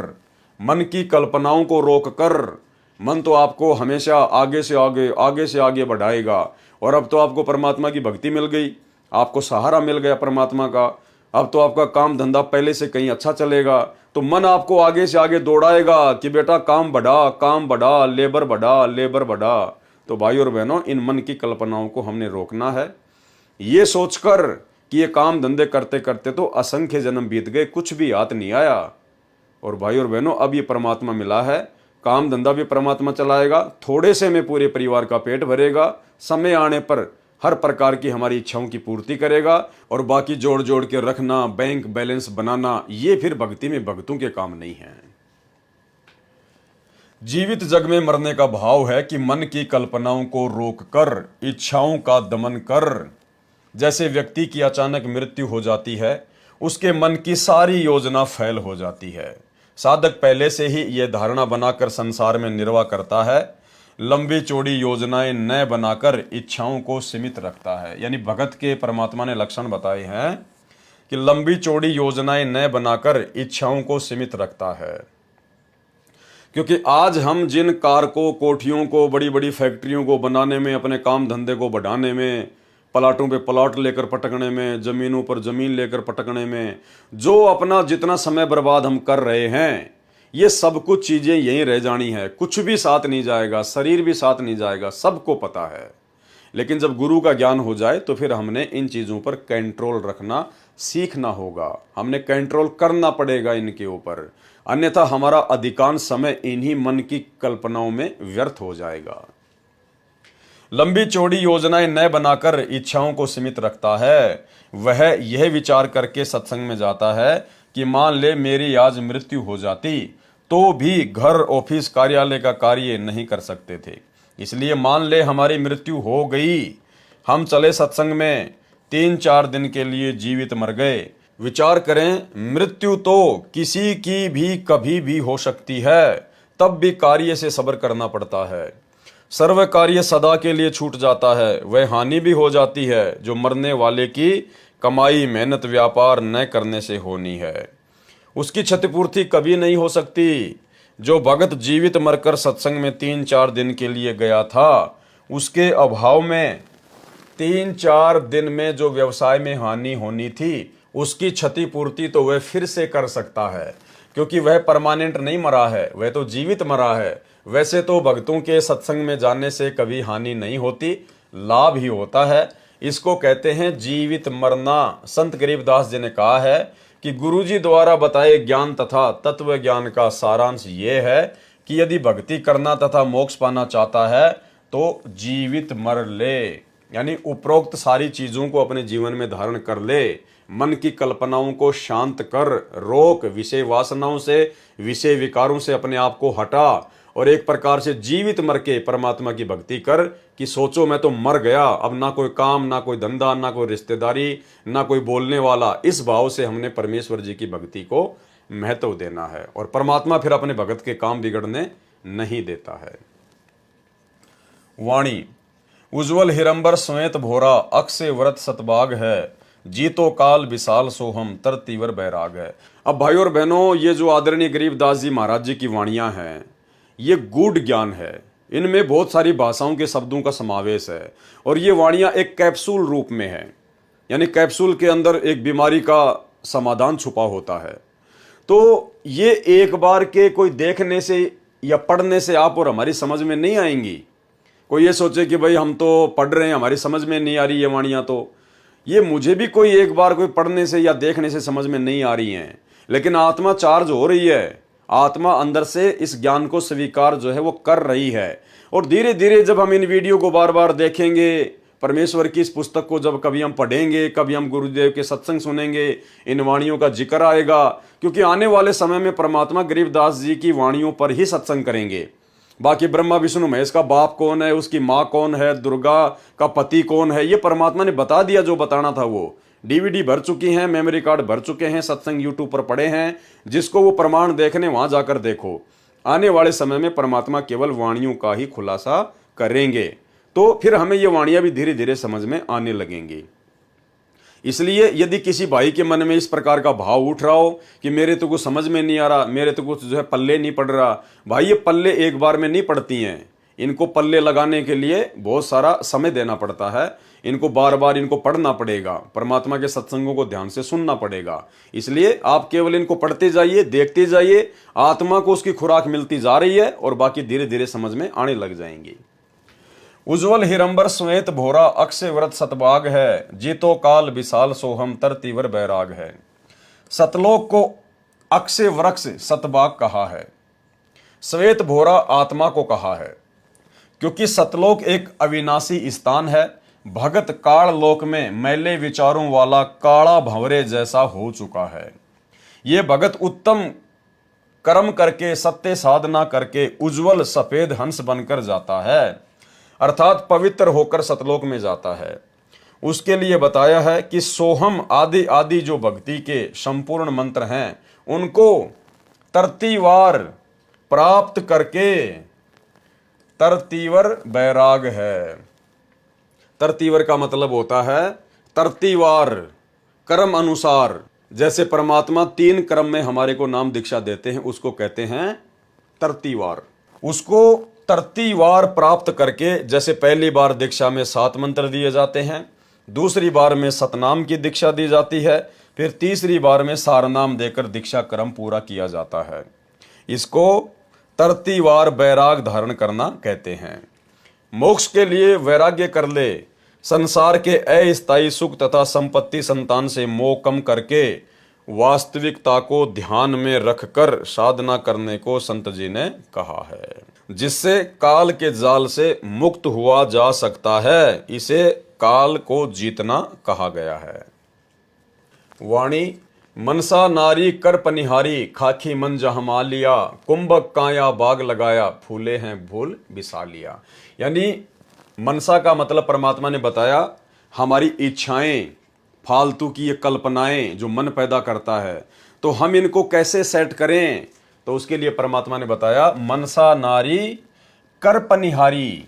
मन की कल्पनाओं को रोककर, मन तो आपको हमेशा आगे से आगे बढ़ाएगा, और अब तो आपको परमात्मा की भक्ति मिल गई, आपको सहारा मिल गया परमात्मा का, अब तो आपका काम धंधा पहले से कहीं अच्छा चलेगा, तो मन आपको आगे से आगे दौड़ाएगा कि बेटा काम बढ़ा, लेबर बढ़ा। तो भाई और बहनों, इन मन की कल्पनाओं को हमने रोकना है, ये सोचकर कि ये काम धंधे करते करते तो असंख्य जन्म बीत गए, कुछ भी हाथ नहीं आया। और भाई और बहनों, अब ये परमात्मा मिला है, काम धंधा भी परमात्मा चलाएगा, थोड़े से में पूरे परिवार का पेट भरेगा, समय आने पर हर प्रकार की हमारी इच्छाओं की पूर्ति करेगा, और बाकी जोड़ जोड़ के रखना, बैंक बैलेंस बनाना, ये फिर भक्ति में भक्तों के काम नहीं है। जीवित जग में मरने का भाव है कि मन की कल्पनाओं को रोककर इच्छाओं का दमन कर। जैसे व्यक्ति की अचानक मृत्यु हो जाती है, उसके मन की सारी योजना फेल हो जाती है। साधक पहले से ही यह धारणा बनाकर संसार में निर्वाह करता है, लंबी चौड़ी योजनाएं न बनाकर इच्छाओं को सीमित रखता है। यानी भगत के परमात्मा ने लक्षण बताए हैं कि लंबी चौड़ी योजनाएं न बनाकर इच्छाओं को सीमित रखता है। क्योंकि आज हम जिन कार को, कोठियों को, बड़ी बड़ी फैक्ट्रियों को बनाने में, अपने काम धंधे को बढ़ाने में, प्लाटों पे प्लाट लेकर पटकने में, जमीनों पर जमीन लेकर पटकने में, जो अपना जितना समय बर्बाद हम कर रहे हैं, ये सब कुछ चीजें यहीं रह जानी है, कुछ भी साथ नहीं जाएगा, शरीर भी साथ नहीं जाएगा, सबको पता है। लेकिन जब गुरु का ज्ञान हो जाए तो फिर हमने इन चीज़ों पर कंट्रोल रखना सीखना होगा, हमने कंट्रोल करना पड़ेगा इनके ऊपर, अन्यथा हमारा अधिकांश समय इन्हीं मन की कल्पनाओं में व्यर्थ हो जाएगा। लंबी चौड़ी योजनाएं न बनाकर इच्छाओं को सीमित रखता है। वह यह विचार करके सत्संग में जाता है कि मान ले मेरी आज मृत्यु हो जाती तो भी घर ऑफिस कार्यालय का कार्य नहीं कर सकते थे, इसलिए मान ले हमारी मृत्यु हो गई, हम चले सत्संग में, 3-4 दिन के लिए जीवित मर गए। विचार करें, मृत्यु तो किसी की भी कभी भी हो सकती है, तब भी कार्य से सब्र करना पड़ता है। सर्व कार्य सदा के लिए छूट जाता है, वह हानि भी हो जाती है जो मरने वाले की कमाई मेहनत व्यापार न करने से होनी है। उसकी क्षतिपूर्ति कभी नहीं हो सकती। जो भगत जीवित मरकर सत्संग में 3-4 दिन के लिए गया था, उसके अभाव में 3-4 दिन में जो व्यवसाय में हानि होनी थी उसकी क्षतिपूर्ति तो वह फिर से कर सकता है, क्योंकि वह परमानेंट नहीं मरा है, वह तो जीवित मरा है। वैसे तो भक्तों के सत्संग में जाने से कभी हानि नहीं होती, लाभ ही होता है। इसको कहते हैं जीवित मरना। संत गरीबदास जी ने कहा है कि गुरुजी द्वारा बताए ज्ञान तथा तत्व ज्ञान का सारांश ये है कि यदि भक्ति करना तथा मोक्ष पाना चाहता है तो जीवित मर ले, यानी उपरोक्त सारी चीजों को अपने जीवन में धारण कर ले। मन की कल्पनाओं को शांत कर, रोक, विषय वासनाओं से विषय विकारों से अपने आप को हटा और एक प्रकार से जीवित मर के परमात्मा की भक्ति कर कि सोचो मैं तो मर गया, अब ना कोई काम, ना कोई धंधा, ना कोई रिश्तेदारी, ना कोई बोलने वाला। इस भाव से हमने परमेश्वर जी की भक्ति को महत्व देना है और परमात्मा फिर अपने भगत के काम बिगड़ने नहीं देता है। वाणी, उज्ज्वल हिरंबर श्वेत भोरा अक्षय व्रत सतबाग है, जीतो काल विशाल सोहम तरतीवर बैराग है। अब भाई और बहनों, ये जो आदरणीय गरीबदास जी महाराज जी की वाणियां हैं, ये गूढ़ ज्ञान है, इनमें बहुत सारी भाषाओं के शब्दों का समावेश है और ये वाणियां एक कैप्सूल रूप में है, यानी कैप्सूल के अंदर एक बीमारी का समाधान छुपा होता है। तो ये एक बार के कोई देखने से या पढ़ने से आप और हमारी समझ में नहीं आएंगी। कोई ये सोचे कि भाई हम तो पढ़ रहे हैं, हमारी समझ में नहीं आ रही ये वाणियां, तो ये मुझे भी कोई एक बार कोई पढ़ने से या देखने से समझ में नहीं आ रही हैं, लेकिन आत्मा चार्ज हो रही है, आत्मा अंदर से इस ज्ञान को स्वीकार जो है वो कर रही है। और धीरे धीरे जब हम इन वीडियो को बार बार देखेंगे, परमेश्वर की इस पुस्तक को जब कभी हम पढ़ेंगे, कभी हम गुरुदेव के सत्संग सुनेंगे, इन वाणियों का जिक्र आएगा, क्योंकि आने वाले समय में परमात्मा गरीबदास जी की वाणियों पर ही सत्संग करेंगे। बाकी ब्रह्मा विष्णु महेश का बाप कौन है, उसकी माँ कौन है, दुर्गा का पति कौन है, ये परमात्मा ने बता दिया जो बताना था। वो डीवीडी भर चुकी हैं, मेमोरी कार्ड भर चुके हैं, सत्संग यूट्यूब पर पड़े हैं, जिसको वो प्रमाण देखने वहां जाकर देखो। आने वाले समय में परमात्मा केवल वाणियों का ही खुलासा करेंगे, तो फिर हमें ये वाणियां भी धीरे धीरे समझ में आने लगेंगी। इसलिए यदि किसी भाई के मन में इस प्रकार का भाव उठ रहा हो कि मेरे तो कुछ समझ में नहीं आ रहा, मेरे तो कुछ जो है पल्ले नहीं पड़ रहा, भाई ये पल्ले एक बार में नहीं पड़ती हैं, इनको पल्ले लगाने के लिए बहुत सारा समय देना पड़ता है, इनको बार बार इनको पढ़ना पड़ेगा, परमात्मा के सत्संगों को ध्यान से सुनना पड़ेगा। इसलिए आप केवल इनको पढ़ते जाइए, देखते जाइए, आत्मा को उसकी खुराक मिलती जा रही है और बाकी धीरे धीरे समझ में आने लग जाएंगी। उज्ज्वल हिरंबर श्वेत भोरा अक्षय व्रत सतबाग है, जीतो काल विशाल सोहम तरतीवर बैराग है। सतलोक को अक्षय वृक्ष सतबाग कहा है, श्वेत भोरा आत्मा को कहा है, क्योंकि सतलोक एक अविनाशी स्थान है। भगत काल लोक में मैले विचारों वाला काला भंवरे जैसा हो चुका है। ये भगत उत्तम कर्म करके सत्य साधना करके उज्जवल सफेद हंस बनकर जाता है, अर्थात पवित्र होकर सतलोक में जाता है। उसके लिए बताया है कि सोहम आदि आदि जो भक्ति के संपूर्ण मंत्र हैं उनको तरतीवार प्राप्त करके तरतीवर बैराग है। तरतीवर का मतलब होता है तरतीवार, कर्म अनुसार। जैसे परमात्मा 3 क्रम में हमारे को नाम दीक्षा देते हैं, उसको कहते हैं तरतीवार। उसको तरतीवार प्राप्त करके, जैसे पहली बार दीक्षा में 7 मंत्र दिए जाते हैं, दूसरी बार में सतनाम की दीक्षा दी जाती है, फिर तीसरी बार में सारनाम देकर दीक्षा क्रम पूरा किया जाता है। इसको तरतीवार बैराग धारण करना कहते हैं। मोक्ष के लिए वैराग्य कर ले, संसार के अस्थायी सुख तथा संपत्ति संतान से मोह कम करके वास्तविकता को ध्यान में रखकर साधना करने को संत जी ने कहा है, जिससे काल के जाल से मुक्त हुआ जा सकता है। इसे काल को जीतना कहा गया है। वाणी मनसा नारी कर पनिहारी, खाखी मन जहाँ लिया, कुंभक काया बाग लगाया, फूले हैं फूल बिसा लिया। यानी मनसा का मतलब परमात्मा ने बताया हमारी इच्छाएं, फालतू की ये कल्पनाएं जो मन पैदा करता है, तो हम इनको कैसे सेट करें, तो उसके लिए परमात्मा ने बताया मनसा नारी कर पनिहारी।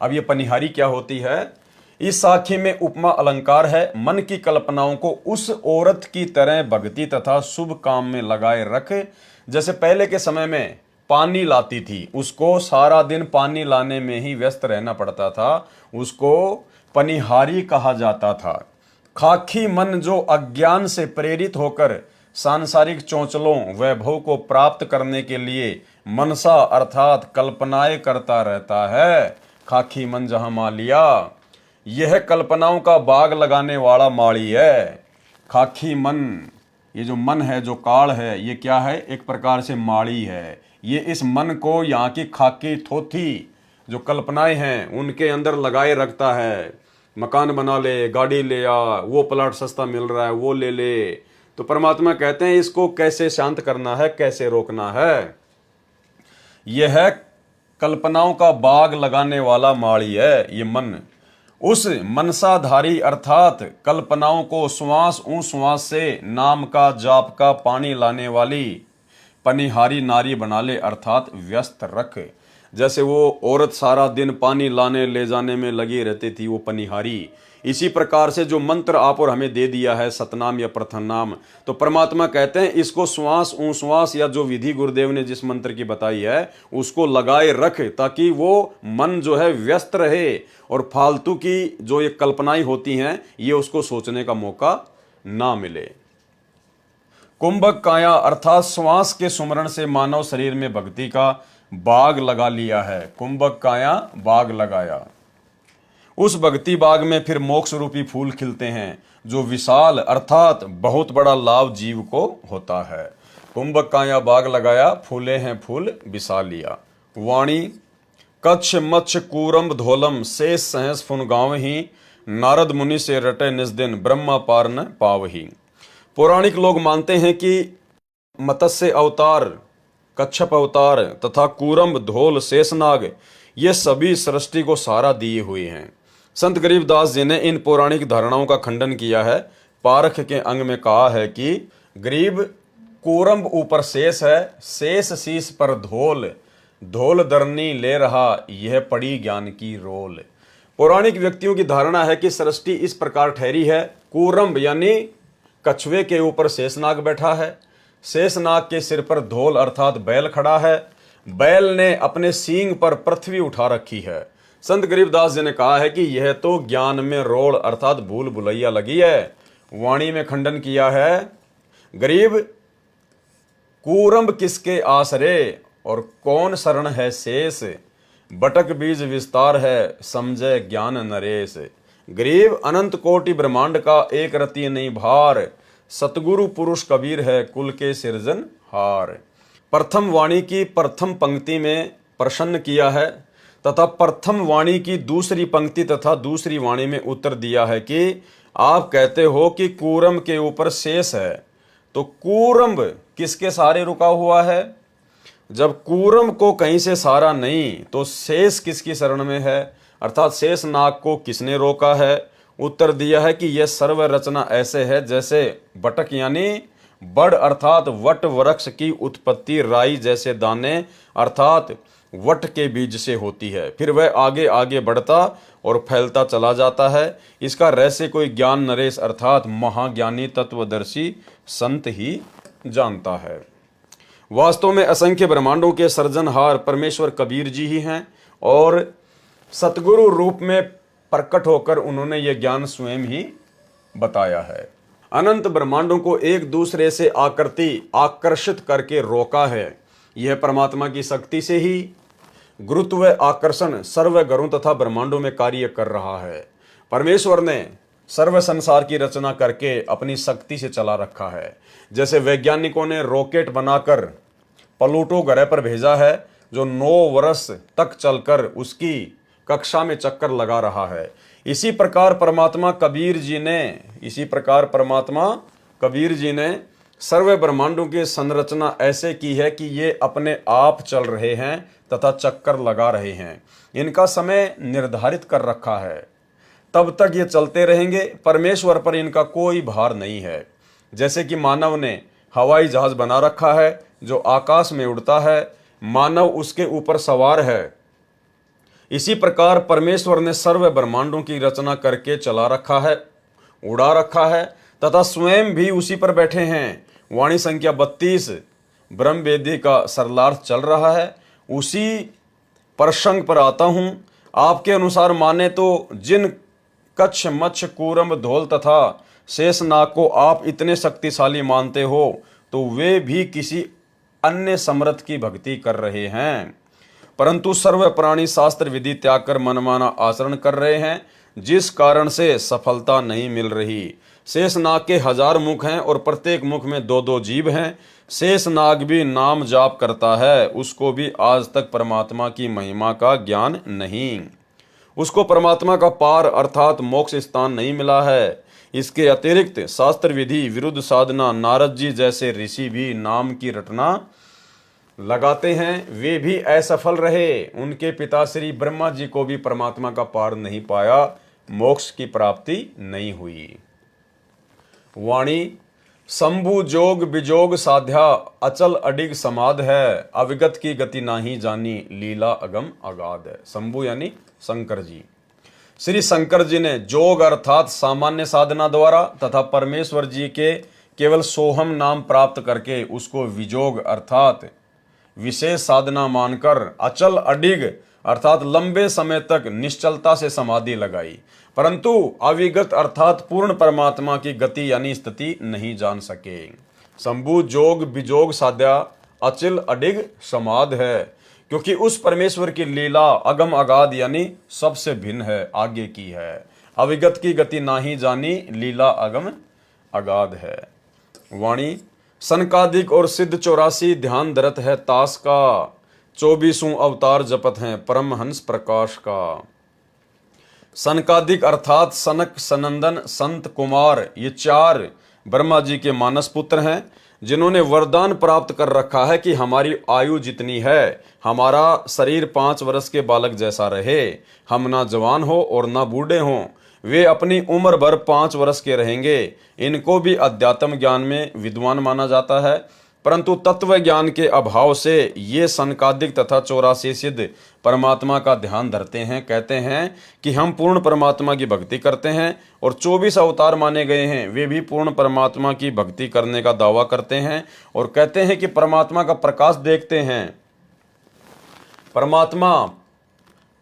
अब ये पनिहारी क्या होती है? इस साखी में उपमा अलंकार है। मन की कल्पनाओं को उस औरत की तरह भक्ति तथा शुभ काम में लगाए रख, जैसे पहले के समय में पानी लाती थी, उसको सारा दिन पानी लाने में ही व्यस्त रहना पड़ता था, उसको पनिहारी कहा जाता था। खाखी मन जो अज्ञान से प्रेरित होकर सांसारिक चौंचलों वैभव को प्राप्त करने के लिए मनसा अर्थात कल्पनाएं करता रहता है, खाखी मन जहां मालिया, यह कल्पनाओं का बाग लगाने वाला माली है। खाखी मन, ये जो मन है, जो काल है, ये क्या है? एक प्रकार से माली है। ये इस मन को यहाँ की खाकी थोथी जो कल्पनाएं हैं उनके अंदर लगाए रखता है। मकान बना ले, गाड़ी ले आ, वो प्लाट सस्ता मिल रहा है वो ले ले। तो परमात्मा कहते हैं इसको कैसे शांत करना है, कैसे रोकना है। यह कल्पनाओं का बाग लगाने वाला माली है ये मन। उस मनसाधारी अर्थात कल्पनाओं को श्वास श्वास से नाम का जाप का पानी लाने वाली पनिहारी नारी बना ले, अर्थात व्यस्त रख। जैसे वो औरत सारा दिन पानी लाने ले जाने में लगी रहती थी, वो पनिहारी। इसी प्रकार से जो मंत्र आप और हमें दे दिया है सतनाम या प्रथम नाम, तो परमात्मा कहते हैं इसको श्वास श्वास या जो विधि गुरुदेव ने जिस मंत्र की बताई है उसको लगाए रख, ताकि वो मन जो है व्यस्त रहे और फालतू की जो ये कल्पनाएं होती हैं ये उसको सोचने का मौका ना मिले। कुंभक काया अर्थात श्वास के सुमरण से मानव शरीर में भक्ति का बाग लगा लिया है। कुंभक काया बाग लगाया, उस भक्ति बाग में फिर मोक्ष रूपी फूल खिलते हैं जो विशाल अर्थात बहुत बड़ा लाभ जीव को होता है। कुंभक काया बाग लगाया, फूले हैं फूल बिसा लिया। वाणी कच्छ मच्छ कूरम धोलम, शेष सहस फुन गाँव ही, नारद मुनि से रटे निज दिन, ब्रह्मा पार न पावही। पौराणिक लोग मानते हैं कि मत्स्य अवतार, कच्छप अवतार तथा कूरम, धोल, शेषनाग ये सभी सृष्टि को सहारा दिए हुए हैं। संत गरीबदास जी ने इन पौराणिक धारणाओं का खंडन किया है। पारख के अंग में कहा है कि गरीब कूरम ऊपर शेष है, शेष शीश पर धोल, धोल दरनी ले रहा यह पड़ी ज्ञान की रोल। पौराणिक व्यक्तियों की धारणा है कि सृष्टि इस प्रकार ठहरी है, कूरम यानी कछुए के ऊपर शेषनाग बैठा है, शेषनाग के सिर पर धोल अर्थात बैल खड़ा है, बैल ने अपने सींग पर पृथ्वी उठा रखी है। संत गरीबदास जी ने कहा है कि यह तो ज्ञान में रोड़ अर्थात भूल भुलैया लगी है। वाणी में खंडन किया है, गरीब कूरम किसके आसरे और कौन शरण है शेष, बटक बीज विस्तार है समझे ज्ञान नरेश। गरीब अनंत कोटि ब्रह्मांड का एक रति नहीं भार, सतगुरु पुरुष कबीर है कुल के सिरजन हार। प्रथम वाणी की प्रथम पंक्ति में प्रसन्न किया है तथा प्रथम वाणी की दूसरी पंक्ति तथा दूसरी वाणी में उत्तर दिया है कि आप कहते हो कि कूरम के ऊपर शेष है, तो कूरम किसके सहारे रुका हुआ है? जब कूरम को कहीं से सहारा नहीं तो शेष किसकी शरण में है, अर्थात शेष नाग को किसने रोका है? उत्तर दिया है कि यह सर्व रचना ऐसे है जैसे बटक यानी बड़ अर्थात वट वृक्ष की उत्पत्ति राई जैसे दाने अर्थात वट के बीज से होती है, फिर वह आगे आगे बढ़ता और फैलता चला जाता है। इसका रहस्य कोई ज्ञान नरेश अर्थात महाज्ञानी तत्वदर्शी संत ही जानता है। वास्तव में असंख्य ब्रह्मांडों के सर्जनहार परमेश्वर कबीर जी ही हैं और सतगुरु रूप में प्रकट होकर उन्होंने ये ज्ञान स्वयं ही बताया है। अनंत ब्रह्मांडों को एक दूसरे से आकृति आकर्षित करके रोका है, यह परमात्मा की शक्ति से ही। गुरुत्व आकर्षण सर्व ग्रहों तथा ब्रह्मांडों में कार्य कर रहा है। परमेश्वर ने सर्व संसार की रचना करके अपनी शक्ति से चला रखा है। जैसे वैज्ञानिकों ने रॉकेट बनाकर प्लूटो ग्रह पर भेजा है, जो 9 वर्ष तक चलकर उसकी कक्षा में चक्कर लगा रहा है। इसी प्रकार परमात्मा कबीर जी ने सर्व ब्रह्मांडों की संरचना ऐसे की है कि ये अपने आप चल रहे हैं तथा चक्कर लगा रहे हैं। इनका समय निर्धारित कर रखा है, तब तक ये चलते रहेंगे। परमेश्वर पर इनका कोई भार नहीं है। जैसे कि मानव ने हवाई जहाज बना रखा है जो आकाश में उड़ता है, मानव उसके ऊपर सवार है। इसी प्रकार परमेश्वर ने सर्व ब्रह्मांडों की रचना करके चला रखा है, उड़ा रखा है तथा स्वयं भी उसी पर बैठे हैं। वाणी संख्या 32 ब्रह्म वेदी का सरलार्थ चल रहा है। उसी प्रसंग पर आता हूं। आपके अनुसार माने तो जिन कच्छ मच्छ कूरम धौल तथा शेषनाग को आप इतने शक्तिशाली मानते हो, तो वे भी किसी अन्य समर्थ की भक्ति कर रहे हैं, परंतु सर्व प्राणी शास्त्र विधि त्याग कर मनमाना आचरण कर रहे हैं, जिस कारण से सफलता नहीं मिल रही। शेषनाग के 1000 मुख हैं और प्रत्येक मुख में 2-2 जीभ हैं। शेषनाग भी नाम जाप करता है, उसको भी आज तक परमात्मा की महिमा का ज्ञान नहीं। उसको परमात्मा का पार अर्थात मोक्ष स्थान नहीं मिला है। इसके अतिरिक्त शास्त्र विधि विरुद्ध साधना नारद जी जैसे ऋषि भी नाम की रटना लगाते हैं, वे भी असफल रहे। उनके पिता श्री ब्रह्मा जी को भी परमात्मा का पार नहीं पाया, मोक्ष की प्राप्ति नहीं हुई। वाणी शंभु जोग बिजोग साध्या अचल अडिग समाध है, अविगत की गति नाही जानी लीला अगम अगाध है। शंभु यानी शंकर जी। श्री शंकर जी ने जोग अर्थात सामान्य साधना द्वारा तथा परमेश्वर जी के केवल सोहम नाम प्राप्त करके उसको विजोग अर्थात विशेष साधना मानकर अचल अडिग अर्थात लंबे समय तक निश्चलता से समाधि लगाई, परंतु अविगत अर्थात पूर्ण परमात्मा की गति यानी स्थिति नहीं जान सके। शंभु जोग बिजोग साध्या अचल अडिग समाध है, क्योंकि उस परमेश्वर की लीला अगम अगाध यानी सबसे भिन्न है, आगे की है। अविगत की गति नाही जानी लीला अगम अगाध है। वाणी सनकादिक और सिद्ध 84 ध्यान धरत है तास का, 24 अवतार जपत हैं परमहंस प्रकाश का। सनकादिक अर्थात सनक, सनंदन, संत, कुमार, ये 4 ब्रह्मा जी के मानस पुत्र हैं, जिन्होंने वरदान प्राप्त कर रखा है कि हमारी आयु जितनी है, हमारा शरीर 5 वर्ष के बालक जैसा रहे, हम ना जवान हो और ना बूढ़े हों, वे अपनी उम्र भर 5 वर्ष के रहेंगे। इनको भी अध्यात्म ज्ञान में विद्वान माना जाता है, परंतु तत्व ज्ञान के अभाव से ये सनकादिक तथा 84 सिद्ध परमात्मा का ध्यान धरते हैं। कहते हैं कि हम पूर्ण परमात्मा की भक्ति करते हैं, और 24 अवतार माने गए हैं, वे भी पूर्ण परमात्मा की भक्ति करने का दावा करते हैं और कहते हैं कि परमात्मा का प्रकाश देखते हैं। परमात्मा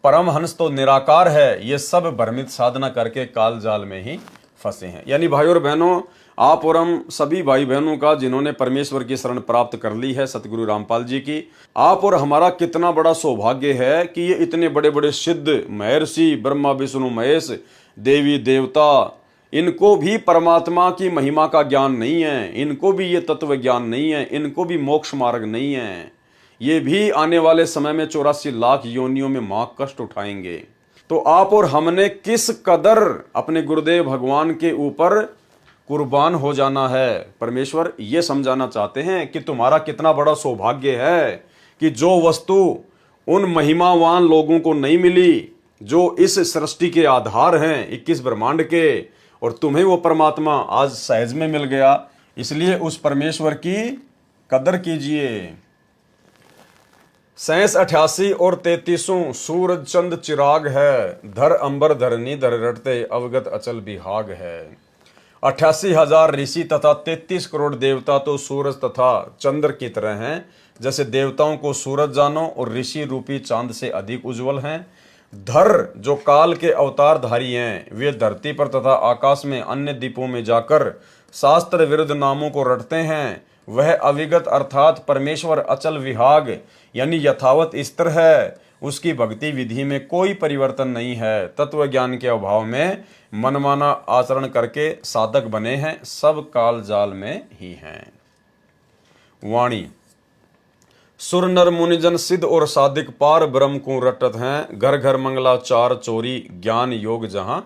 परमहंस तो निराकार है, ये सब भ्रमित साधना करके काल जाल में ही फंसे हैं। यानी भाइयों और बहनों, आप और हम सभी भाई बहनों का जिन्होंने परमेश्वर की शरण प्राप्त कर ली है सतगुरु रामपाल जी की, आप और हमारा कितना बड़ा सौभाग्य है कि ये इतने बड़े बड़े सिद्ध महर्षि ब्रह्मा विष्णु महेश देवी देवता, इनको भी परमात्मा की महिमा का ज्ञान नहीं है, इनको भी ये तत्व ज्ञान नहीं है, इनको भी मोक्ष मार्ग नहीं है। ये भी आने वाले समय में 84 लाख योनियों में माँ कष्ट उठाएंगे। तो आप और हमने किस कदर अपने गुरुदेव भगवान के ऊपर कुर्बान हो जाना है। परमेश्वर ये समझाना चाहते हैं कि तुम्हारा कितना बड़ा सौभाग्य है कि जो वस्तु उन महिमावान लोगों को नहीं मिली जो इस सृष्टि के आधार हैं 21 ब्रह्मांड के, और तुम्हें वो परमात्मा आज सहज में मिल गया। इसलिए उस परमेश्वर की कदर कीजिए। 87, 88 और 33 सूरज चंद चिराग है, धर अंबर धरनी धर रटते अवगत अचल बिहाग है। 88,000 ऋषि तथा 33 करोड़ देवता तो सूरज तथा चंद्र की तरह हैं। जैसे देवताओं को सूरज जानो और ऋषि रूपी चांद से अधिक उज्जवल हैं। धर जो काल के अवतारधारी हैं, वे धरती पर तथा आकाश में अन्य द्वीपों में जाकर शास्त्र विरुद्ध नामों को रटते हैं। वह अविगत अर्थात परमेश्वर अचल विहाग यानी यथावत स्थिर है। उसकी भक्ति विधि में कोई परिवर्तन नहीं है। तत्व ज्ञान के अभाव में मनमाना आचरण करके साधक बने हैं, सब काल जाल में ही हैं। वाणी सुर नर मुनिजन सिद्ध और साधिक पार ब्रह्म को रटत हैं। घर घर मंगलाचार चोरी ज्ञान योग जहां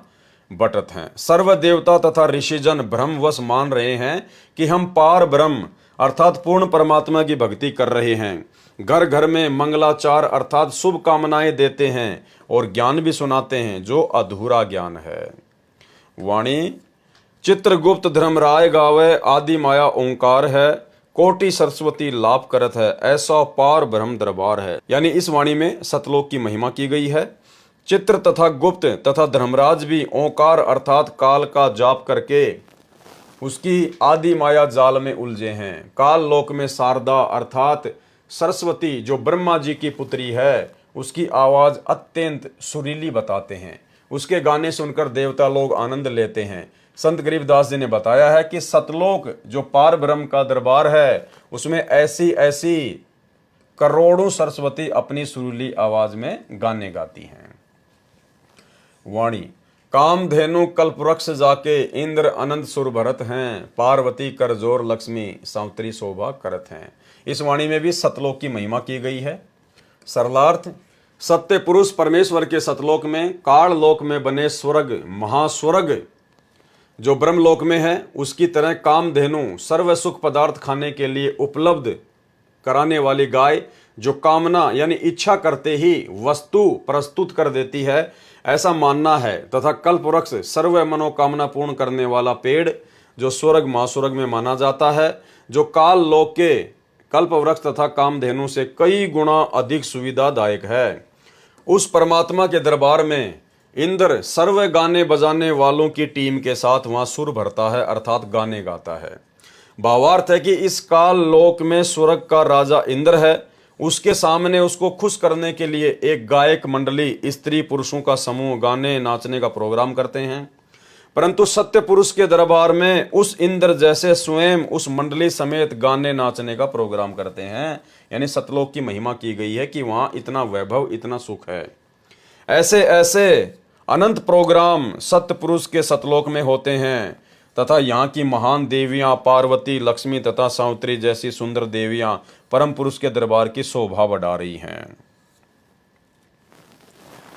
बटत हैं। सर्व देवता तथा ऋषिजन भ्रमवश मान रहे हैं कि हम पार ब्रह्म अर्थात पूर्ण परमात्मा की भक्ति कर रहे हैं। घर घर में मंगलाचार अर्थात शुभ कामनाएं देते हैं और ज्ञान भी सुनाते हैं जो अधूरा ज्ञान है। वाणी चित्रगुप्त धर्मराय गावे आदि माया ओंकार है। कोटि सरस्वती लाभ करत है ऐसा पार ब्रह्म दरबार है। यानी इस वाणी में सतलोक की महिमा की गई है। चित्र तथा गुप्त तथा धर्मराज भी ओंकार अर्थात काल का जाप करके उसकी आदि माया जाल में उलझे हैं। काल लोक में शारदा अर्थात सरस्वती जो ब्रह्मा जी की पुत्री है, उसकी आवाज अत्यंत सुरीली बताते हैं। उसके गाने सुनकर देवता लोग आनंद लेते हैं। संत गरीबदास जी ने बताया है कि सतलोक जो पार ब्रह्म का दरबार है, उसमें ऐसी ऐसी करोड़ों सरस्वती अपनी सुरीली आवाज में गाने गाती हैं। वाणी कामधेनु कल्पवृक्ष जाके इंद्र अनंत सुर भरत हैं। पार्वती कर जोर लक्ष्मी सावित्री शोभा करत हैं। इस वाणी में भी सतलोक की महिमा की गई है। सरलार्थ सत्य पुरुष परमेश्वर के सतलोक में काल लोक में बने स्वर्ग महास्वर्ग जो ब्रह्मलोक में है, उसकी तरह कामधेनु सर्व सुख पदार्थ खाने के लिए उपलब्ध कराने वाली गाय जो कामना यानी इच्छा करते ही वस्तु प्रस्तुत कर देती है, ऐसा मानना है। तथा कल्पवृक्ष सर्व मनोकामना पूर्ण करने वाला पेड़ जो स्वर्ग महास्वर्ग में माना जाता है, जो काल लोक के कल्पवृक्ष तथा कामधेनु से कई गुना अधिक सुविधादायक है। उस परमात्मा के दरबार में इंद्र सर्व गाने बजाने वालों की टीम के साथ वहां सुर भरता है अर्थात गाने गाता है। भावार्थ है कि इस काल लोक में स्वर्ग का राजा इंद्र है। उसके सामने उसको खुश करने के लिए एक गायक मंडली स्त्री पुरुषों का समूह गाने नाचने का प्रोग्राम करते हैं। परंतु सत्य पुरुष के दरबार में उस इंद्र जैसे स्वयं उस मंडली समेत गाने नाचने का प्रोग्राम करते हैं। यानी सतलोक की महिमा की गई है कि वहां इतना वैभव इतना सुख है। ऐसे ऐसे अनंत प्रोग्राम सत्य पुरुष के सतलोक में होते हैं तथा यहाँ की महान देवियां पार्वती लक्ष्मी तथा सावित्री जैसी सुंदर देवियां परम पुरुष के दरबार की शोभा बढ़ा रही हैं।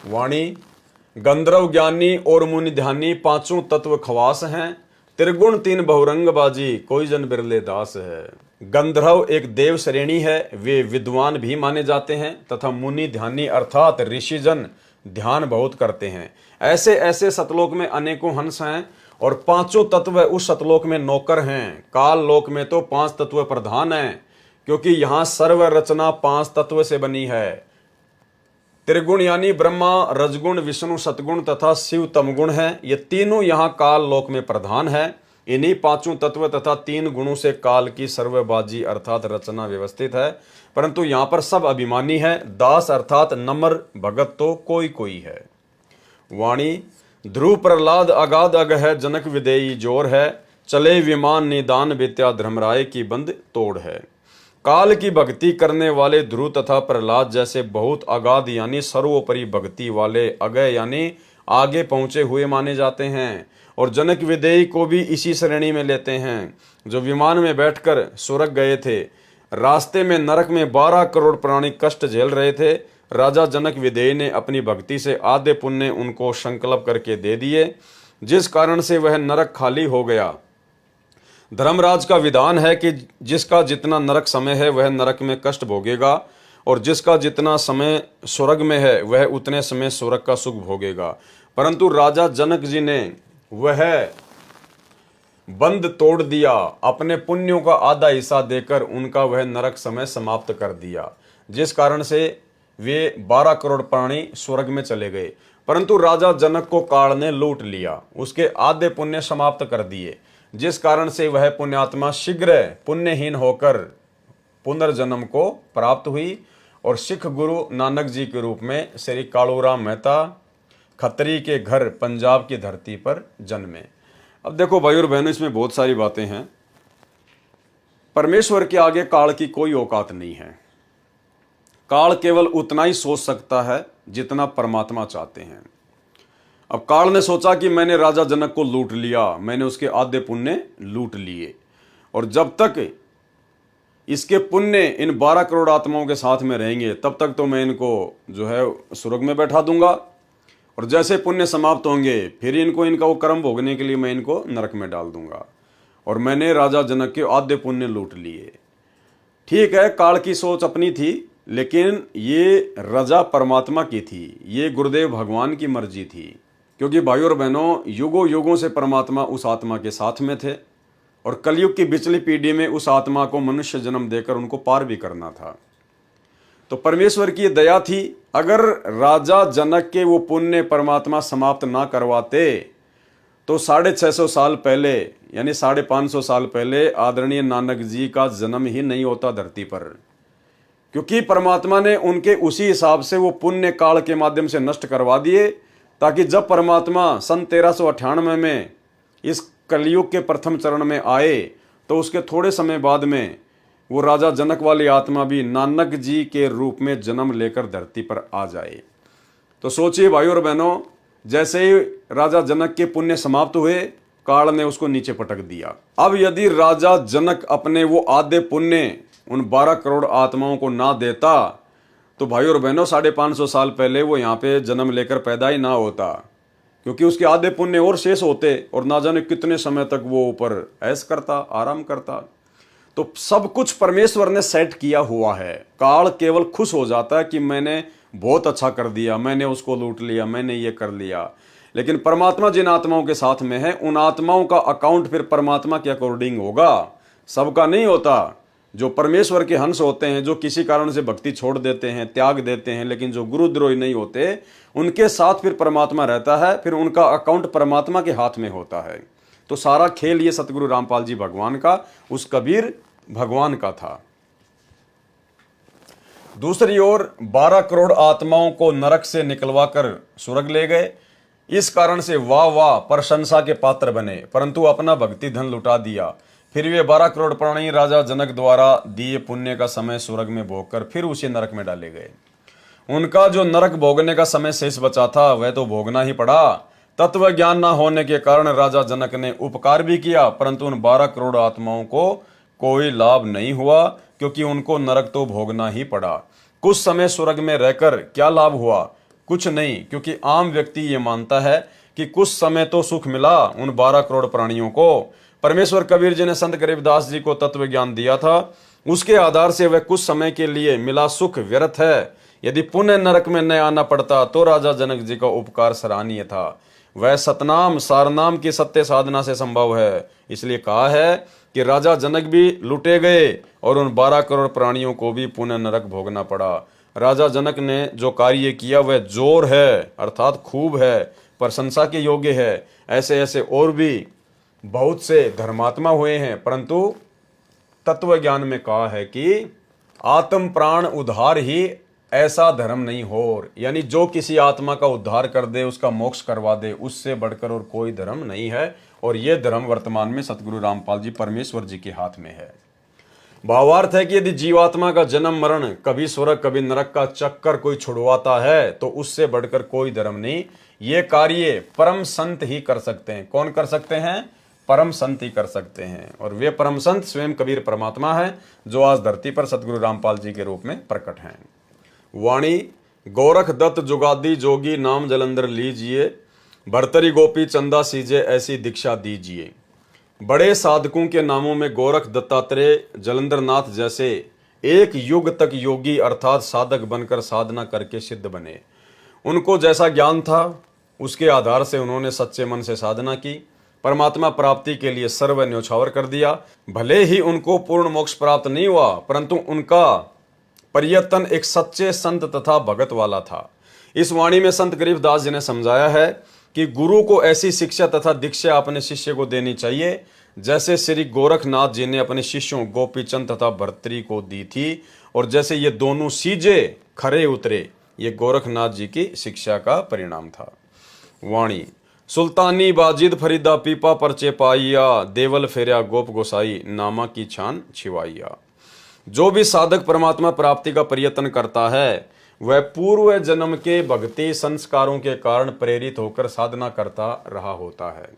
वाणी गंधर्व ज्ञानी और मुनि ध्यानी पांचों तत्व खवास हैं। त्रिगुण तीन बहुरंग बाजी कोई जन बिरले दास है। गंधर्व एक देव श्रेणी है, वे विद्वान भी माने जाते हैं तथा मुनि ध्यानी अर्थात ऋषिजन ध्यान बहुत करते हैं। ऐसे ऐसे सतलोक में अनेकों हंस हैं और पांचों तत्व उस सतलोक में नौकर हैं। काल लोक में तो पांच तत्व प्रधान हैं, क्योंकि यहां सर्व रचना पांच तत्व से बनी है। त्रिगुण यानी ब्रह्मा रजगुण विष्णु सतगुण तथा शिव तमगुण है। ये तीनों यहाँ काल लोक में प्रधान है। इन्हीं पांचों तत्व तथा तीन गुणों से काल की सर्वबाजी अर्थात रचना व्यवस्थित है। परंतु यहाँ पर सब अभिमानी है। दास अर्थात नम्र भगत तो कोई कोई है। वाणी ध्रुव प्रहलाद अगाध अग है जनक विदेयी जोर है। चले विमान निदान विद्या धर्मराय की बंद तोड़ है। काल की भक्ति करने वाले ध्रुव तथा प्रहलाद जैसे बहुत अगाध यानी सर्वोपरि भक्ति वाले अगय यानी आगे पहुंचे हुए माने जाते हैं। और जनक विदेयी को भी इसी श्रेणी में लेते हैं, जो विमान में बैठकर स्वर्ग गए थे। रास्ते में नरक में 12 करोड़ प्राणी कष्ट झेल रहे थे। राजा जनक विदेयी ने अपनी भक्ति से आधे पुण्य उनको संकल्प करके दे दिए, जिस कारण से वह नरक खाली हो गया। धर्मराज का विधान है कि जिसका जितना नरक समय है वह नरक में कष्ट भोगेगा, और जिसका जितना समय स्वर्ग में है वह उतने समय स्वर्ग का सुख भोगेगा। परंतु राजा जनक जी ने वह बंद तोड़ दिया, अपने पुण्यों का आधा हिस्सा देकर उनका वह नरक समय समाप्त कर दिया, जिस कारण से वे 12 करोड़ प्राणी स्वर्ग में चले गए। परंतु राजा जनक को काल ने लूट लिया, उसके आधे पुण्य समाप्त कर दिए, जिस कारण से वह पुण्यात्मा शीघ्र पुण्यहीन होकर पुनर्जन्म को प्राप्त हुई और सिख गुरु नानक जी के रूप में श्री कालूराम मेहता खत्री के घर पंजाब की धरती पर जन्मे। अब देखो भाई और बहनों, इसमें बहुत सारी बातें हैं। परमेश्वर के आगे काल की कोई औकात नहीं है। काल केवल उतना ही सोच सकता है जितना परमात्मा चाहते हैं। अब काल ने सोचा कि मैंने राजा जनक को लूट लिया, मैंने उसके आधे पुण्य लूट लिए, और जब तक इसके पुण्य इन 12 करोड़ आत्माओं के साथ में रहेंगे तब तक तो मैं इनको जो है स्वर्ग में बैठा दूंगा, और जैसे पुण्य समाप्त होंगे फिर इनको इनका वो कर्म भोगने के लिए मैं इनको नरक में डाल दूंगा। और मैंने राजा जनक के आधे पुण्य लूट लिए। ठीक है, काल की सोच अपनी थी, लेकिन ये रजा परमात्मा की थी, ये गुरुदेव भगवान की मर्जी थी। क्योंकि भाइयों और बहनों, युगों युगों से परमात्मा उस आत्मा के साथ में थे, और कलयुग की पिछली पीढ़ी में उस आत्मा को मनुष्य जन्म देकर उनको पार भी करना था। तो परमेश्वर की दया थी, अगर राजा जनक के वो पुण्य परमात्मा समाप्त ना करवाते तो 650 साल पहले, यानी 550 साल पहले आदरणीय नानक जी का जन्म ही नहीं होता धरती पर। क्योंकि परमात्मा ने उनके उसी हिसाब से वो पुण्य काल के माध्यम से नष्ट करवा दिए, ताकि जब परमात्मा सन 1398 में इस कलयुग के प्रथम चरण में आए तो उसके थोड़े समय बाद में वो राजा जनक वाली आत्मा भी नानक जी के रूप में जन्म लेकर धरती पर आ जाए। तो सोचिए भाइयों और बहनों, जैसे ही राजा जनक के पुण्य समाप्त हुए, काल ने उसको नीचे पटक दिया। अब यदि राजा जनक अपने वो आधे पुण्य उन 12 करोड़ आत्माओं को ना देता तो भाइयों और बहनों 550 साल पहले वो यहाँ पे जन्म लेकर पैदा ही ना होता, क्योंकि उसके आधे पुण्य और शेष होते और ना जाने कितने समय तक वो ऊपर ऐश करता, आराम करता। तो सब कुछ परमेश्वर ने सेट किया हुआ है। काल केवल खुश हो जाता है कि मैंने बहुत अच्छा कर दिया, मैंने उसको लूट लिया, मैंने ये कर लिया। लेकिन परमात्मा जिन आत्माओं के साथ में है, उन आत्माओं का अकाउंट फिर परमात्मा के अकॉर्डिंग होगा, सबका नहीं होता। जो परमेश्वर के हंस होते हैं, जो किसी कारण से भक्ति छोड़ देते हैं, त्याग देते हैं, लेकिन जो गुरुद्रोही नहीं होते, उनके साथ फिर परमात्मा रहता है, फिर उनका अकाउंट परमात्मा के हाथ में होता है। तो सारा खेल ये सतगुरु रामपाल जी भगवान का, उस कबीर भगवान का था। दूसरी ओर 12 करोड़ आत्माओं को नरक से निकलवा कर स्वर्ग ले गए। इस कारण से वाह वाह प्रशंसा के पात्र बने, परंतु अपना भक्ति धन लुटा दिया। फिर वे 12 करोड़ प्राणी राजा जनक द्वारा दिए पुण्य का समय स्वर्ग में भोगकर फिर उसी नरक में डाले गए। उनका जो नरक भोगने का समय शेष बचा था वह तो भोगना ही पड़ा। तत्व ज्ञान न होने के कारण राजा जनक ने उपकार भी किया, परंतु उन 12 करोड़ आत्माओं को कोई लाभ नहीं हुआ, क्योंकि उनको नरक तो भोगना ही पड़ा। कुछ समय स्वर्ग में रहकर क्या लाभ हुआ? कुछ नहीं, क्योंकि आम व्यक्ति ये मानता है कि कुछ समय तो सुख मिला उन 12 करोड़ प्राणियों को। परमेश्वर कबीर जी ने संत गरीबदास जी को तत्व ज्ञान दिया था, उसके आधार से वह कुछ समय के लिए मिला सुख व्यर्थ है। यदि पुण्य नरक में न आना पड़ता तो राजा जनक जी का उपकार सराहनीय था। वह सतनाम सारनाम की सत्य साधना से संभव है। इसलिए कहा है कि राजा जनक भी लुटे गए और उन 12 करोड़ प्राणियों को भी पुण्य नरक भोगना पड़ा। राजा जनक ने जो कार्य किया वह जोर है, अर्थात खूब है, प्रशंसा के योग्य है। ऐसे ऐसे और भी बहुत से धर्मात्मा हुए हैं, परंतु तत्व ज्ञान में कहा है कि आत्म प्राण उद्धार ही ऐसा धर्म नहीं हो, यानी जो किसी आत्मा का उद्धार कर दे, उसका मोक्ष करवा दे, उससे बढ़कर और कोई धर्म नहीं है। और ये धर्म वर्तमान में सतगुरु रामपाल जी परमेश्वर जी के हाथ में है। भावार्थ है कि यदि जीवात्मा का जन्म मरण, कभी स्वर्ग कभी नरक का चक्कर कोई छुड़वाता है तो उससे बढ़कर कोई धर्म नहीं। ये कार्य परम संत ही कर सकते हैं। कौन कर सकते हैं? परम संत ही कर सकते हैं। और वे परम संत स्वयं कबीर परमात्मा है, जो आज धरती पर सतगुरु रामपाल जी के रूप में प्रकट हैं। वाणी गोरख दत्त जुगादी जोगी नाम जलंधर लीजिए, भरतरी गोपी चंदा सीजे ऐसी दीक्षा दीजिए। बड़े साधकों के नामों में गोरख, दत्तात्रेय, जलंधर नाथ जैसे एक युग तक योगी अर्थात साधक बनकर साधना करके सिद्ध बने। उनको जैसा ज्ञान था उसके आधार से उन्होंने सच्चे मन से साधना की, परमात्मा प्राप्ति के लिए सर्व न्योछावर कर दिया। भले ही उनको पूर्ण मोक्ष प्राप्त नहीं हुआ, परंतु उनका प्रयत्न एक सच्चे संत तथा भगत वाला था। इस वाणी में संत गरीबदास जी ने समझाया है कि गुरु को ऐसी शिक्षा तथा दीक्षा अपने शिष्य को देनी चाहिए जैसे श्री गोरखनाथ जी ने अपने शिष्यों गोपीचंद तथा भर्तरी को दी थी, और जैसे ये दोनों सीजे खरे उतरे, ये गोरखनाथ जी की शिक्षा का परिणाम था। वाणी सुल्तानी बाजिद फरीदा पीपा परचे पाइया, देवल फेरिया गोप गोसाई नामा की छान छिवाइया। जो भी साधक परमात्मा प्राप्ति का प्रयत्न करता है वह पूर्व जन्म के भक्ति संस्कारों के कारण प्रेरित होकर साधना करता रहा होता है।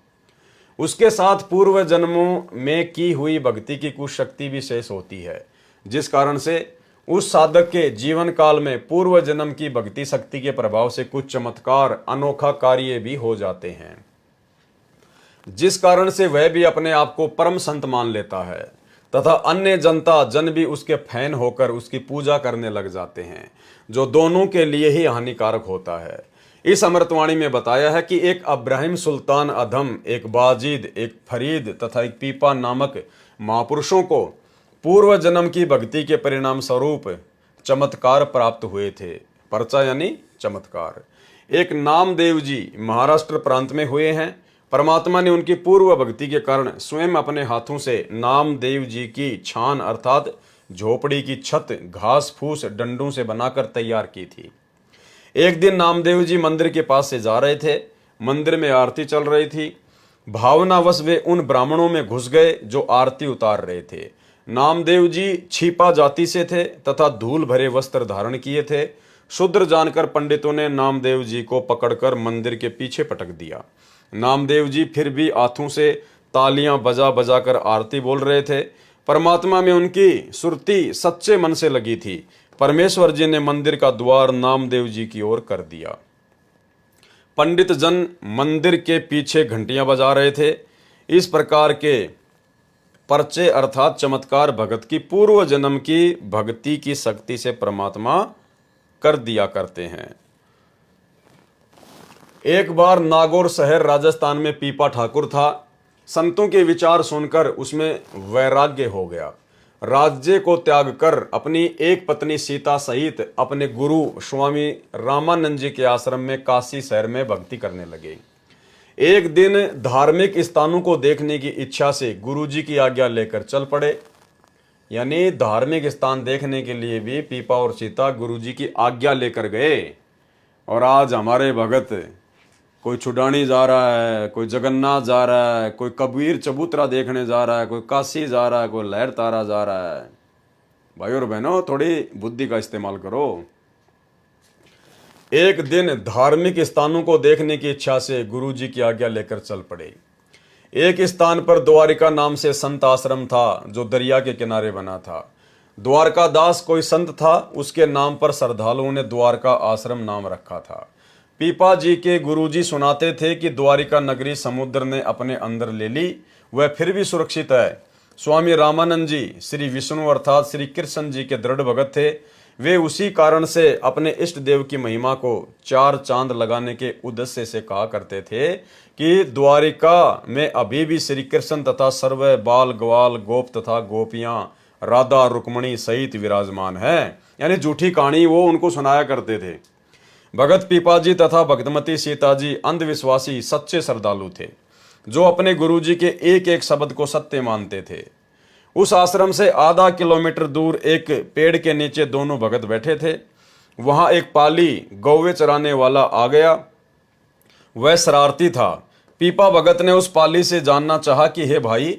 उसके साथ पूर्व जन्मों में की हुई भक्ति की कुछ शक्ति भी शेष होती है, जिस कारण से उस साधक के जीवन काल में पूर्व जन्म की भक्ति शक्ति के प्रभाव से कुछ चमत्कार अनोखा कार्य भी हो जाते हैं, जिस कारण से वह भी अपने आप को परम संत मान लेता है तथा अन्य जनता जन भी उसके फैन होकर उसकी पूजा करने लग जाते हैं, जो दोनों के लिए ही हानिकारक होता है। इस अमृतवाणी में बताया है कि एक अब्राहिम सुल्तान अधम, एक बाजिद, एक फरीद तथा एक पीपा नामक महापुरुषों को पूर्व जन्म की भक्ति के परिणाम स्वरूप चमत्कार प्राप्त हुए थे। पर्चा यानी चमत्कार। एक नामदेव जी महाराष्ट्र प्रांत में हुए हैं। परमात्मा ने उनकी पूर्व भक्ति के कारण स्वयं अपने हाथों से नामदेव जी की छान अर्थात झोपड़ी की छत घास फूस डंडों से बनाकर तैयार की थी। एक दिन नामदेव जी मंदिर के पास से जा रहे थे। मंदिर में आरती चल रही थी। भावनावश वे उन ब्राह्मणों में घुस गए जो आरती उतार रहे थे। नामदेव जी छिपा जाति से थे तथा धूल भरे वस्त्र धारण किए थे। शूद्र जानकर पंडितों ने नामदेव जी को पकड़कर मंदिर के पीछे पटक दिया। नामदेव जी फिर भी हाथों से तालियां बजा बजा कर आरती बोल रहे थे। परमात्मा में उनकी सुरती सच्चे मन से लगी थी। परमेश्वर जी ने मंदिर का द्वार नामदेव जी की ओर कर दिया। पंडित जन मंदिर के पीछे घंटियां बजा रहे थे। इस प्रकार के पर्चे अर्थात चमत्कार भगत की पूर्व जन्म की भक्ति की शक्ति से परमात्मा कर दिया करते हैं। एक बार नागौर शहर राजस्थान में पीपा ठाकुर था। संतों के विचार सुनकर उसमें वैराग्य हो गया। राज्य को त्याग कर अपनी एक पत्नी सीता सहित अपने गुरु स्वामी रामानंद जी के आश्रम में काशी शहर में भक्ति करने लगे। एक दिन धार्मिक स्थानों को देखने की इच्छा से गुरुजी की आज्ञा लेकर चल पड़े। यानी धार्मिक स्थान देखने के लिए भी पीपा और सीता गुरुजी की आज्ञा लेकर गए। और आज हमारे भगत कोई छुडानी जा रहा है, कोई जगन्नाथ जा रहा है, कोई कबीर चबूतरा देखने जा रहा है, कोई काशी जा रहा है, कोई लहर तारा जा रहा है। भाई और बहनों, थोड़ी बुद्धि का इस्तेमाल करो। एक दिन धार्मिक स्थानों को देखने की इच्छा से गुरुजी की आज्ञा लेकर चल पड़े। एक स्थान पर द्वारिका नाम से संत आश्रम था, जो दरिया के किनारे बना था। द्वारका दास कोई संत था, उसके नाम पर श्रद्धालुओं ने द्वारका आश्रम नाम रखा था। पीपा जी के गुरुजी सुनाते थे कि द्वारिका नगरी समुद्र ने अपने अंदर ले ली, वह फिर भी सुरक्षित है। स्वामी रामानंद जी श्री विष्णु अर्थात श्री कृष्ण जी के दृढ़ भगत थे। वे उसी कारण से अपने इष्ट देव की महिमा को 4 चांद लगाने के उद्देश्य से कहा करते थे कि द्वारिका में अभी भी श्री कृष्ण तथा सर्व बाल ग्वाल गोप तथा गोपियां राधा रुक्मणी सहित विराजमान है। यानी झूठी कहानी वो उनको सुनाया करते थे। भगत पीपाजी तथा भक्तमती सीता जी अंधविश्वासी सच्चे श्रद्धालु थे, जो अपने गुरुजी के एक एक शब्द को सत्य मानते थे। उस आश्रम से आधा किलोमीटर दूर एक पेड़ के नीचे दोनों भगत बैठे थे। वहां एक पाली गौवे चराने वाला आ गया। वह शरारती था। पीपा भगत ने उस पाली से जानना चाहा कि हे भाई,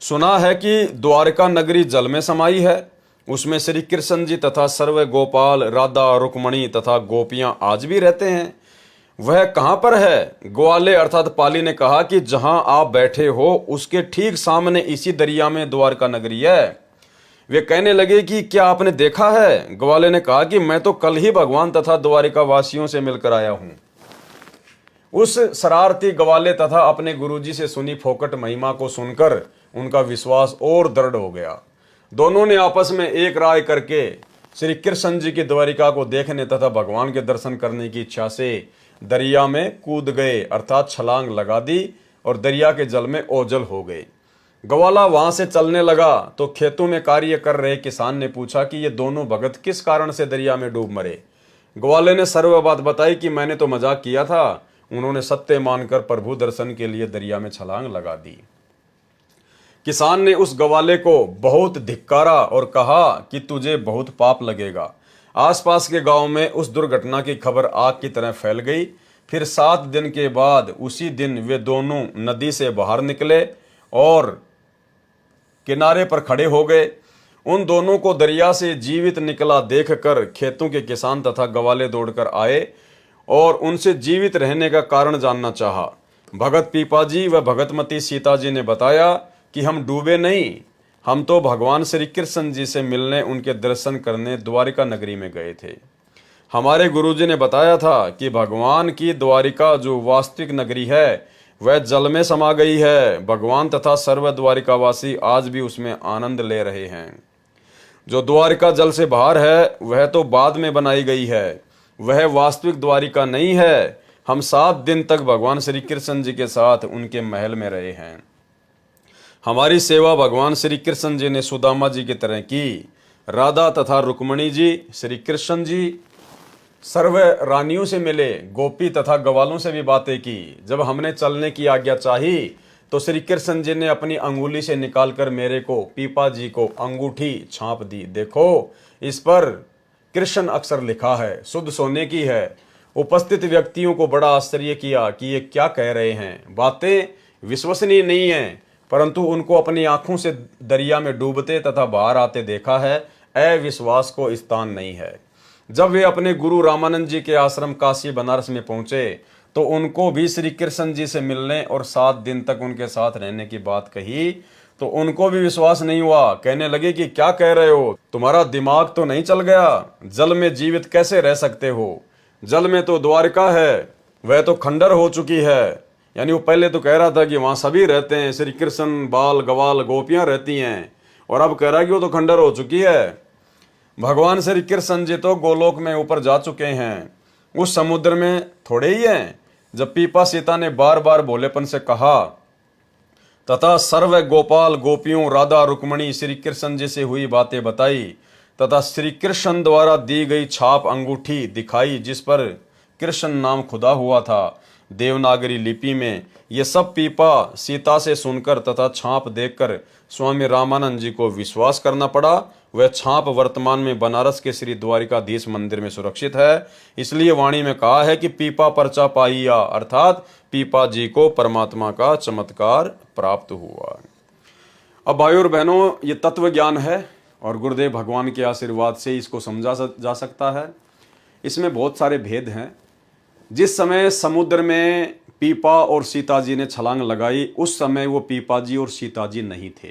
सुना है कि द्वारका नगरी जल में समाई है, उसमें श्री कृष्ण जी तथा सर्व गोपाल राधा रुक्मणी तथा गोपियां आज भी रहते हैं, वह कहां पर है? ग्वाले अर्थात पाली ने कहा कि जहां आप बैठे हो उसके ठीक सामने इसी दरिया में द्वारका नगरी है। वे कहने लगे कि क्या आपने देखा है? ग्वाले ने कहा कि मैं तो कल ही भगवान तथा द्वारिका वासियों से मिलकर आया हूं। उस शरारती ग्वाले तथा अपने गुरुजी से सुनी फोकट महिमा को सुनकर उनका विश्वास और दृढ़ हो गया। दोनों ने आपस में एक राय करके श्री कृष्ण जी की द्वारिका को देखने तथा भगवान के दर्शन करने की इच्छा से दरिया में कूद गए अर्थात छलांग लगा दी और दरिया के जल में ओझल हो गए। ग्वाला वहां से चलने लगा तो खेतों में कार्य कर रहे किसान ने पूछा कि ये दोनों भगत किस कारण से दरिया में डूब मरे। ग्वाले ने सर्व बात बताई कि मैंने तो मजाक किया था। उन्होंने सत्य मानकर प्रभु दर्शन के लिए दरिया में छलांग लगा दी। किसान ने उस ग्वाले को बहुत धिक्कारा और कहा कि तुझे बहुत पाप लगेगा। आसपास के गांव में उस दुर्घटना की खबर आग की तरह फैल गई। फिर 7 दिन के बाद उसी दिन वे दोनों नदी से बाहर निकले और किनारे पर खड़े हो गए। उन दोनों को दरिया से जीवित निकला देखकर खेतों के किसान तथा गवाले दौड़कर आए और उनसे जीवित रहने का कारण जानना चाहा। भगत पीपाजी व भगतमती सीता जी ने बताया कि हम डूबे नहीं, हम तो भगवान श्री कृष्ण जी से मिलने, उनके दर्शन करने द्वारिका नगरी में गए थे। हमारे गुरुजी ने बताया था कि भगवान की द्वारिका जो वास्तविक नगरी है वह जल में समा गई है। भगवान तथा सर्व द्वारिकावासी आज भी उसमें आनंद ले रहे हैं। जो द्वारिका जल से बाहर है वह तो बाद में बनाई गई है, वह वास्तविक द्वारिका नहीं है। हम 7 दिन तक भगवान श्री कृष्ण जी के साथ उनके महल में रहे हैं। हमारी सेवा भगवान श्री कृष्ण जी ने सुदामा जी की तरह की। राधा तथा रुक्मणी जी, श्री कृष्ण जी सर्व रानियों से मिले, गोपी तथा ग्वालों से भी बातें की। जब हमने चलने की आज्ञा चाही तो श्री कृष्ण जी ने अपनी अंगुली से निकालकर मेरे को, पीपा जी को अंगूठी छाप दी। देखो, इस पर कृष्ण अक्षर लिखा है, शुद्ध सोने की है। उपस्थित व्यक्तियों को बड़ा आश्चर्य किया कि ये क्या कह रहे हैं। बातें विश्वसनीय नहीं है, परंतु उनको अपनी आंखों से दरिया में डूबते तथा बाहर आते देखा है। अविश्वास को स्थान नहीं है। जब वे अपने गुरु रामानंद जी के आश्रम काशी बनारस में पहुंचे तो उनको भी श्री कृष्ण जी से मिलने और 7 दिन तक उनके साथ रहने की बात कही तो उनको भी विश्वास नहीं हुआ। कहने लगे कि क्या कह रहे हो, तुम्हारा दिमाग तो नहीं चल गया? जल में जीवित कैसे रह सकते हो? जल में तो द्वारिका है, वह तो खंडर हो चुकी है। यानी वो पहले तो कह रहा था कि वहां सभी रहते हैं, श्री कृष्ण, बाल गवाल गोपियां रहती हैं, और अब कह रहा है कि वो तो खंडर हो चुकी है। भगवान श्री कृष्ण जी तो गोलोक में ऊपर जा चुके हैं, उस समुद्र में थोड़े ही हैं। जब पीपा सीता ने बार बार भोलेपन से कहा तथा सर्व गोपाल गोपियों, राधा रुक्मणी, श्री कृष्ण जी से हुई बातें बताई तथा श्री कृष्ण द्वारा दी गई छाप अंगूठी दिखाई जिस पर कृष्ण नाम खुदा हुआ था देवनागरी लिपि में, ये सब पीपा सीता से सुनकर तथा छाप देखकर स्वामी रामानंद जी को विश्वास करना पड़ा। वह छाप वर्तमान में बनारस के श्री द्वारिकाधीश मंदिर में सुरक्षित है। इसलिए वाणी में कहा है कि पीपा परचा पाइया, अर्थात पीपा जी को परमात्मा का चमत्कार प्राप्त हुआ। अब भाइयों और बहनों, ये तत्व ज्ञान है और गुरुदेव भगवान के आशीर्वाद से इसको समझा जा सकता है। इसमें बहुत सारे भेद हैं। जिस समय समुद्र में पीपा और सीता जी ने छलांग लगाई उस समय वो पीपा जी और सीता जी नहीं थे,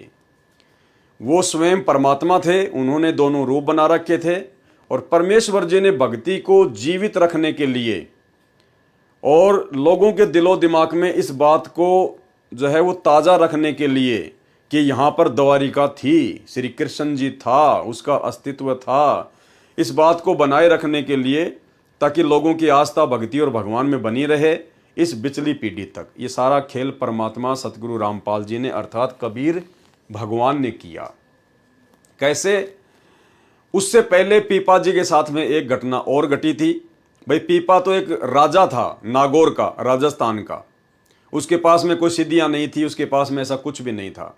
वो स्वयं परमात्मा थे। उन्होंने दोनों रूप बना रखे थे और परमेश्वर जी ने भक्ति को जीवित रखने के लिए और लोगों के दिलो दिमाग में इस बात को जो है वो ताज़ा रखने के लिए कि यहाँ पर द्वारिका थी, श्री कृष्ण जी था, उसका अस्तित्व था, इस बात को बनाए रखने के लिए ताकि लोगों की आस्था भक्ति और भगवान में बनी रहे इस बिचली पीढ़ी तक। ये सारा खेल परमात्मा सतगुरु रामपाल जी ने अर्थात कबीर भगवान ने किया। कैसे? उससे पहले पीपा जी के साथ में एक घटना और घटी थी। भाई पीपा तो एक राजा था, नागौर का, राजस्थान का। उसके पास में कोई सिद्धियां नहीं थी, उसके पास में ऐसा कुछ भी नहीं था,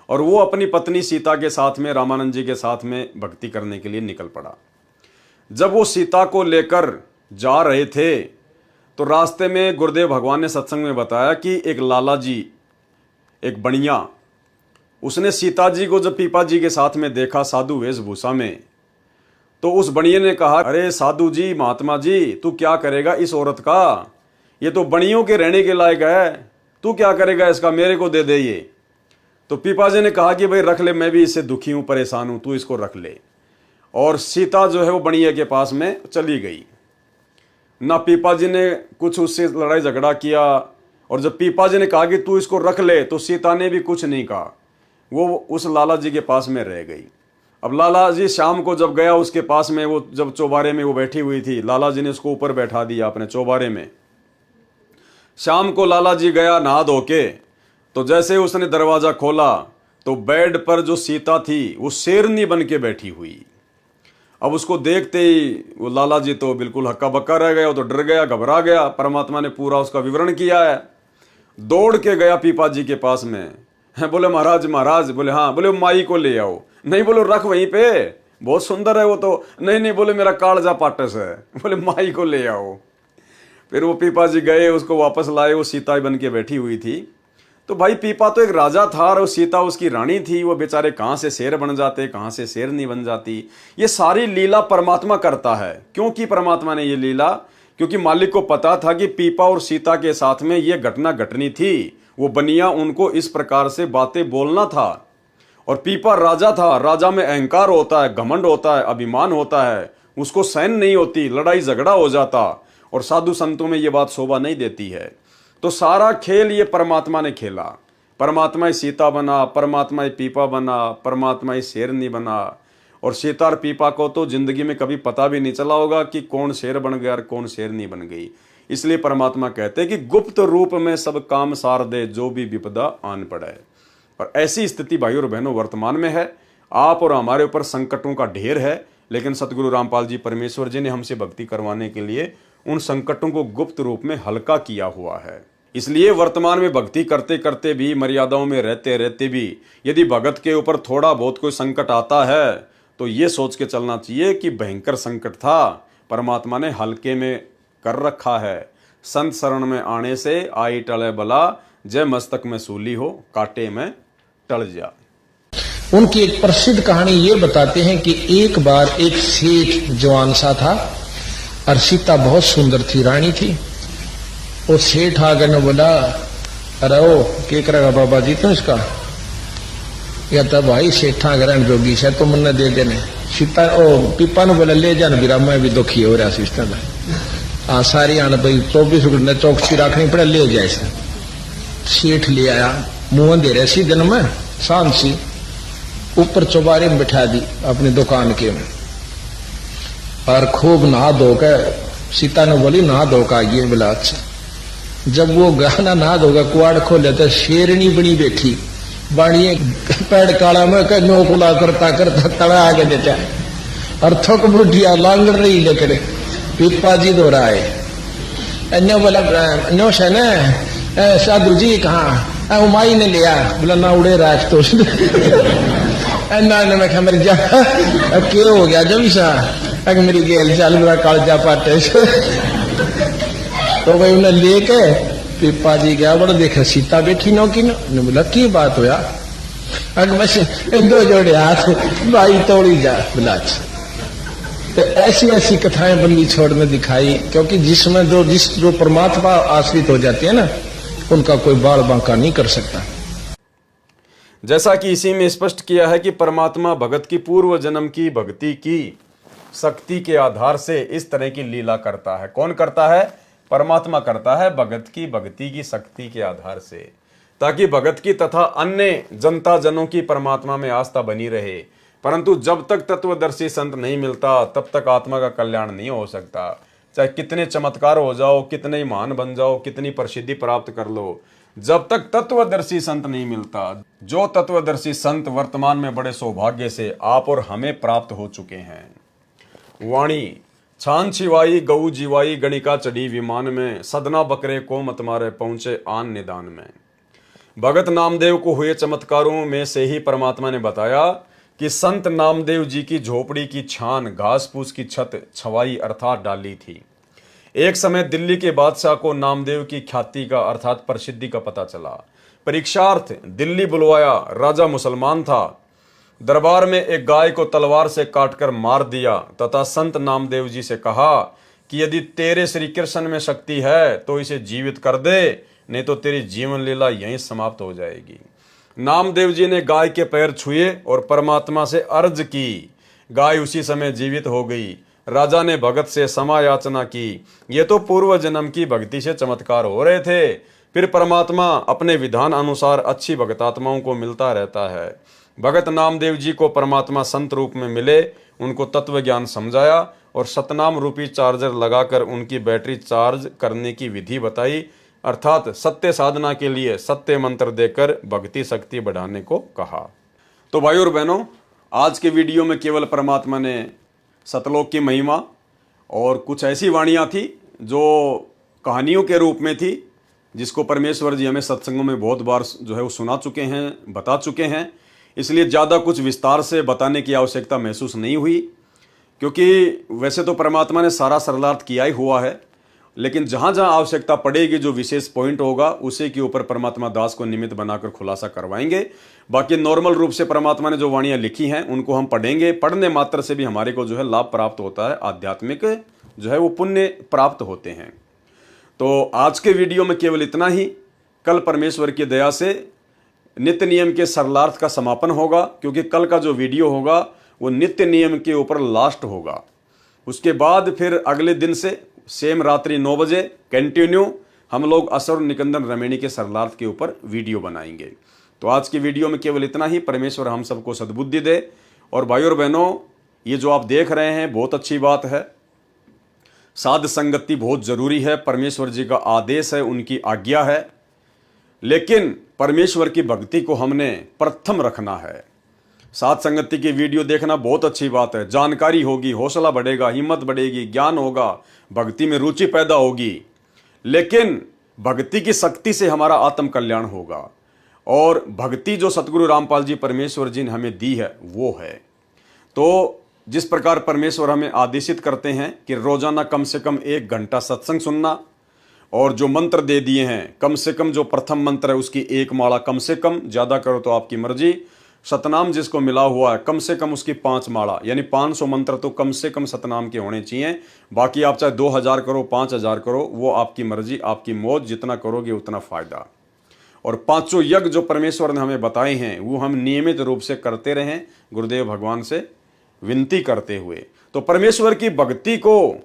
और वो अपनी पत्नी सीता के साथ में रामानंद जी के साथ में भक्ति करने के लिए निकल पड़ा। जब वो सीता को लेकर जा रहे थे तो रास्ते में गुरुदेव भगवान ने सत्संग में बताया कि एक लाला जी, एक बनिया, उसने सीता जी को जब पीपा जी के साथ में देखा साधु वेशभूषा में, तो उस बनिए ने कहा, अरे साधु जी, महात्मा जी, तू क्या करेगा इस औरत का? ये तो बनियों के रहने के लायक है, तू क्या करेगा इसका? मेरे को दे दे ये। तो पीपा जी ने कहा कि भाई रख ले, मैं भी इससे दुखी हूं, परेशान हूं, तू इसको रख ले। और सीता जो है वो बनिए के पास में चली गई। ना पीपा जी ने कुछ उससे लड़ाई झगड़ा किया, और जब पीपा जी ने कहा कि तू इसको रख ले तो सीता ने भी कुछ नहीं कहा, वो उस लाला जी के पास में रह गई। अब लाला जी शाम को जब गया उसके पास में, वो जब चौबारे में वो बैठी हुई थी, लाला जी ने उसको ऊपर बैठा दिया अपने चौबारे में। शाम को लाला जी गया नहा धो के, तो जैसे उसने दरवाजा खोला तो बेड पर जो सीता थी वो शेरनी बन के बैठी हुई। अब उसको देखते ही वो लाला जी तो बिल्कुल हक्का बक्का रह गया, वो तो डर गया, घबरा गया। परमात्मा ने पूरा उसका विवरण किया है। दौड़ के गया पीपा जी के पास में, बोले महाराज महाराज, बोले हाँ, बोले माई को ले आओ। नहीं, बोलो रख वहीं पे, बहुत सुंदर है वो तो। नहीं नहीं, बोले मेरा कालजा पाटस है, बोले माई को ले आओ। फिर वो पीपा जी गए, उसको वापस लाए, वो सीता बन के बैठी हुई थी। तो भाई पीपा तो एक राजा था और सीता उसकी रानी थी, वो बेचारे कहाँ से शेर बन जाते, कहाँ से शेर नहीं बन जाती। ये सारी लीला परमात्मा करता है। क्यों की परमात्मा ने ये लीला? क्योंकि मालिक को पता था कि पीपा और सीता के साथ में ये घटना घटनी थी। वो बनिया उनको इस प्रकार से बातें बोलना था। और पीपा राजा था, राजा में अहंकार होता है, घमंड होता है, अभिमान होता है, उसको सहन नहीं होती, लड़ाई झगड़ा हो जाता। और साधु संतों में ये बात शोभा नहीं देती है। तो सारा खेल ये परमात्मा ने खेला। परमात्मा ही सीता बना, परमात्मा ही पीपा बना, परमात्मा ही शेरनी बना। और सीता और पीपा को तो जिंदगी में कभी पता भी नहीं चला होगा कि कौन शेर बन गया और कौन शेरनी बन गई। इसलिए परमात्मा कहते हैं कि गुप्त रूप में सब काम सार दे, जो भी विपदा आन पड़े। और ऐसी स्थिति भाई और बहनों वर्तमान में है। आप और हमारे ऊपर संकटों का ढेर है, लेकिन सतगुरु रामपाल जी परमेश्वर जी ने हमसे भक्ति करवाने के लिए उन संकटों को गुप्त रूप में हल्का किया हुआ है। इसलिए वर्तमान में भक्ति करते करते भी, मर्यादाओं में रहते रहते भी, यदि भगत के ऊपर थोड़ा बहुत कोई संकट आता है तो ये सोच के चलना चाहिए कि भयंकर संकट था, परमात्मा ने हल्के में कर रखा है। संत शरण में आने से आई टले बला, जय मस्तक में सूली हो, कांटे में टल जा। उनकी एक प्रसिद्ध कहानी ये बताते हैं कि एक बार एक सेठ जवान सा था और सीता बहुत सुंदर थी, रानी थी। वो सेठ आगे ने बोला, अरे ओ क्या करेगा बाबा जी तो इसका? या तो भाई सेठा ग्रहण जोगी से तो मन दे देने। सीता ओ पीपा ने बोला, ले जान बीरा, मैं भी दुखी हो रहा सिस्टम है। हाँ सारी आने भाई 24 घंटे चौकसी रखनी पड़े, ले जाए से। सेठ ले आया, मुंह अंधेरे सी दिन में, शांत सी, ऊपर चौबारे में बिठा दी अपनी दुकान के में। और खूब नहा धोकर, सीता ने बोली नहा धोकर आइए। बोला अच्छा। जब वो गाना नहा धोकर कुआड़ खोले तो शेरनी बनी बैठी, बाणिए पैड़ काला में नोकुला करता करता तड़ा आगे देता और थक बुढ़िया लांगड़ रही, लेकर पीपा जी दो रहा है। नो बोला नो से न साधु जी कहाँ? उमाई ने लिया। बोला ना उड़े राज तो ना मैं क्या मेरी जा क्यों हो गया जब सा अगर मेरी गेल चाल मेरा कालजा पाटे। तो भाई उन्हें लेके पीपा जी गया, बड़ा देखा सीता बैठी नो की ने बोला की बात होया? अगर बस दो जोड़े हाथ भाई तोड़ी जा। बोला तो ऐसी ऐसी कथाएं बंदी छोड़ने दिखाई, क्योंकि जिसमें जो परमात्मा आश्रित हो जाती है ना, उनका कोई बाल बांका नहीं कर सकता। जैसा कि इसी में स्पष्ट किया है कि परमात्मा भगत की पूर्व जन्म की भक्ति की शक्ति के आधार से इस तरह की लीला करता है। कौन करता है? परमात्मा करता है, भगत की भक्ति की शक्ति के आधार से, ताकि भगत की तथा अन्य जनता जनों की परमात्मा में आस्था बनी रहे। परंतु जब तक तत्वदर्शी संत नहीं मिलता, तब तक आत्मा का कल्याण नहीं हो सकता। चाहे कितने चमत्कार हो जाओ, कितने ही महान बन जाओ, कितनी प्रसिद्धि प्राप्त कर लो, जब तक तत्वदर्शी संत नहीं मिलता, जो तत्वदर्शी संत वर्तमान में बड़े सौभाग्य से आप और हमें प्राप्त हो चुके हैं। वाणी छान छिवाई गऊ जीवाई, गणिका चढ़ी विमान में, सदना बकरे को मत मारे पहुंचे आन निदान में। भगत नामदेव को हुए चमत्कारों में से ही परमात्मा ने बताया कि संत नामदेव जी की झोपड़ी की छान घास फूस की छत छवाई अर्थात डाली थी। एक समय दिल्ली के बादशाह को नामदेव की ख्याति का अर्थात प्रसिद्धि का पता चला। परीक्षार्थ दिल्ली बुलवाया। राजा मुसलमान था। दरबार में एक गाय को तलवार से काटकर मार दिया तथा संत नामदेव जी से कहा कि यदि तेरे श्री कृष्ण में शक्ति है तो इसे जीवित कर दे, नहीं तो तेरी जीवन लीला यहीं समाप्त हो जाएगी। नामदेव जी ने गाय के पैर छुए और परमात्मा से अर्ज की। गाय उसी समय जीवित हो गई। राजा ने भगत से क्षमा याचना की। ये तो पूर्व जन्म की भक्ति से चमत्कार हो रहे थे। फिर परमात्मा अपने विधान अनुसार अच्छी भगतात्माओं को मिलता रहता है। भगत नामदेव जी को परमात्मा संत रूप में मिले, उनको तत्व ज्ञान समझाया और सतनाम रूपी चार्जर लगाकर उनकी बैटरी चार्ज करने की विधि बताई, अर्थात सत्य साधना के लिए सत्य मंत्र देकर भक्ति शक्ति बढ़ाने को कहा। तो भाई और बहनों, आज के वीडियो में केवल परमात्मा ने सतलोक की महिमा और कुछ ऐसी वाणियाँ थी जो कहानियों के रूप में थी, जिसको परमेश्वर जी हमें सत्संगों में बहुत बार जो है वो सुना चुके हैं, बता चुके हैं। इसलिए ज़्यादा कुछ विस्तार से बताने की आवश्यकता महसूस नहीं हुई, क्योंकि वैसे तो परमात्मा ने सारा सरलार्थ किया ही हुआ है। लेकिन जहां जहां आवश्यकता पड़ेगी, जो विशेष पॉइंट होगा उसी के ऊपर परमात्मा दास को निमित्त बनाकर खुलासा करवाएंगे। बाकी नॉर्मल रूप से परमात्मा ने जो वाणियां लिखी हैं उनको हम पढ़ेंगे। पढ़ने मात्र से भी हमारे को जो है लाभ प्राप्त होता है, आध्यात्मिक जो है वो पुण्य प्राप्त होते हैं। तो आज के वीडियो में केवल इतना ही। कल परमेश्वर की दया से नित्य नियम के सरलार्थ का समापन होगा, क्योंकि कल का जो वीडियो होगा वो नित्य नियम के ऊपर लास्ट होगा। उसके बाद फिर अगले दिन से सेम रात्रि 9 बजे कंटिन्यू हम लोग असुर निकंदन रमेणी के सरलार्थ के ऊपर वीडियो बनाएंगे। तो आज की वीडियो में केवल इतना ही। परमेश्वर हम सबको सद्बुद्धि दे। और भाई और बहनों, ये जो आप देख रहे हैं बहुत अच्छी बात है। साध संगति बहुत जरूरी है, परमेश्वर जी का आदेश है, उनकी आज्ञा है। लेकिन परमेश्वर की भक्ति को हमने प्रथम रखना है। साध संगति की वीडियो देखना बहुत अच्छी बात है, जानकारी होगी, हौसला बढ़ेगा, हिम्मत बढ़ेगी, ज्ञान होगा, भक्ति में रुचि पैदा होगी। लेकिन भक्ति की शक्ति से हमारा आत्म कल्याण होगा। और भक्ति जो सतगुरु रामपाल जी परमेश्वर जी ने हमें दी है वो है। तो जिस प्रकार परमेश्वर हमें आदेशित करते हैं कि रोजाना कम से कम 1 घंटा सत्संग सुनना, और जो मंत्र दे दिए हैं कम से कम जो प्रथम मंत्र है उसकी 1 माला कम से कम, ज़्यादा करो तो आपकी मर्जी। सतनाम जिसको मिला हुआ है कम से कम उसकी 5 माला, यानी 500 मंत्र तो कम से कम सतनाम के होने चाहिए। बाकी आप चाहे 2000 करो, 5000 करो, वो आपकी मर्जी, आपकी मौज, जितना करोगे उतना फायदा। और 5 यज्ञ जो परमेश्वर ने हमें बताए हैं वो हम नियमित रूप से करते रहें, गुरुदेव भगवान से विनती करते हुए। तो परमेश्वर की भक्ति को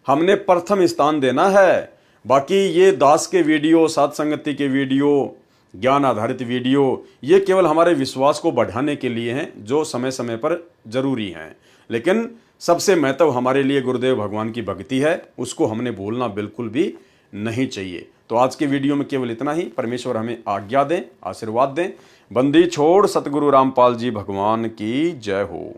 हमने प्रथम स्थान देना है। बाकी ये दास के वीडियो, साध संगति के वीडियो, ज्ञान आधारित वीडियो, ये केवल हमारे विश्वास को बढ़ाने के लिए हैं, जो समय समय पर जरूरी हैं। लेकिन सबसे महत्व हमारे लिए गुरुदेव भगवान की भक्ति है, उसको हमने भूलना बिल्कुल भी नहीं चाहिए। तो आज के वीडियो में केवल इतना ही। परमेश्वर हमें आज्ञा दें, आशीर्वाद दें। बंदी छोड़ सतगुरु रामपाल जी भगवान की जय हो।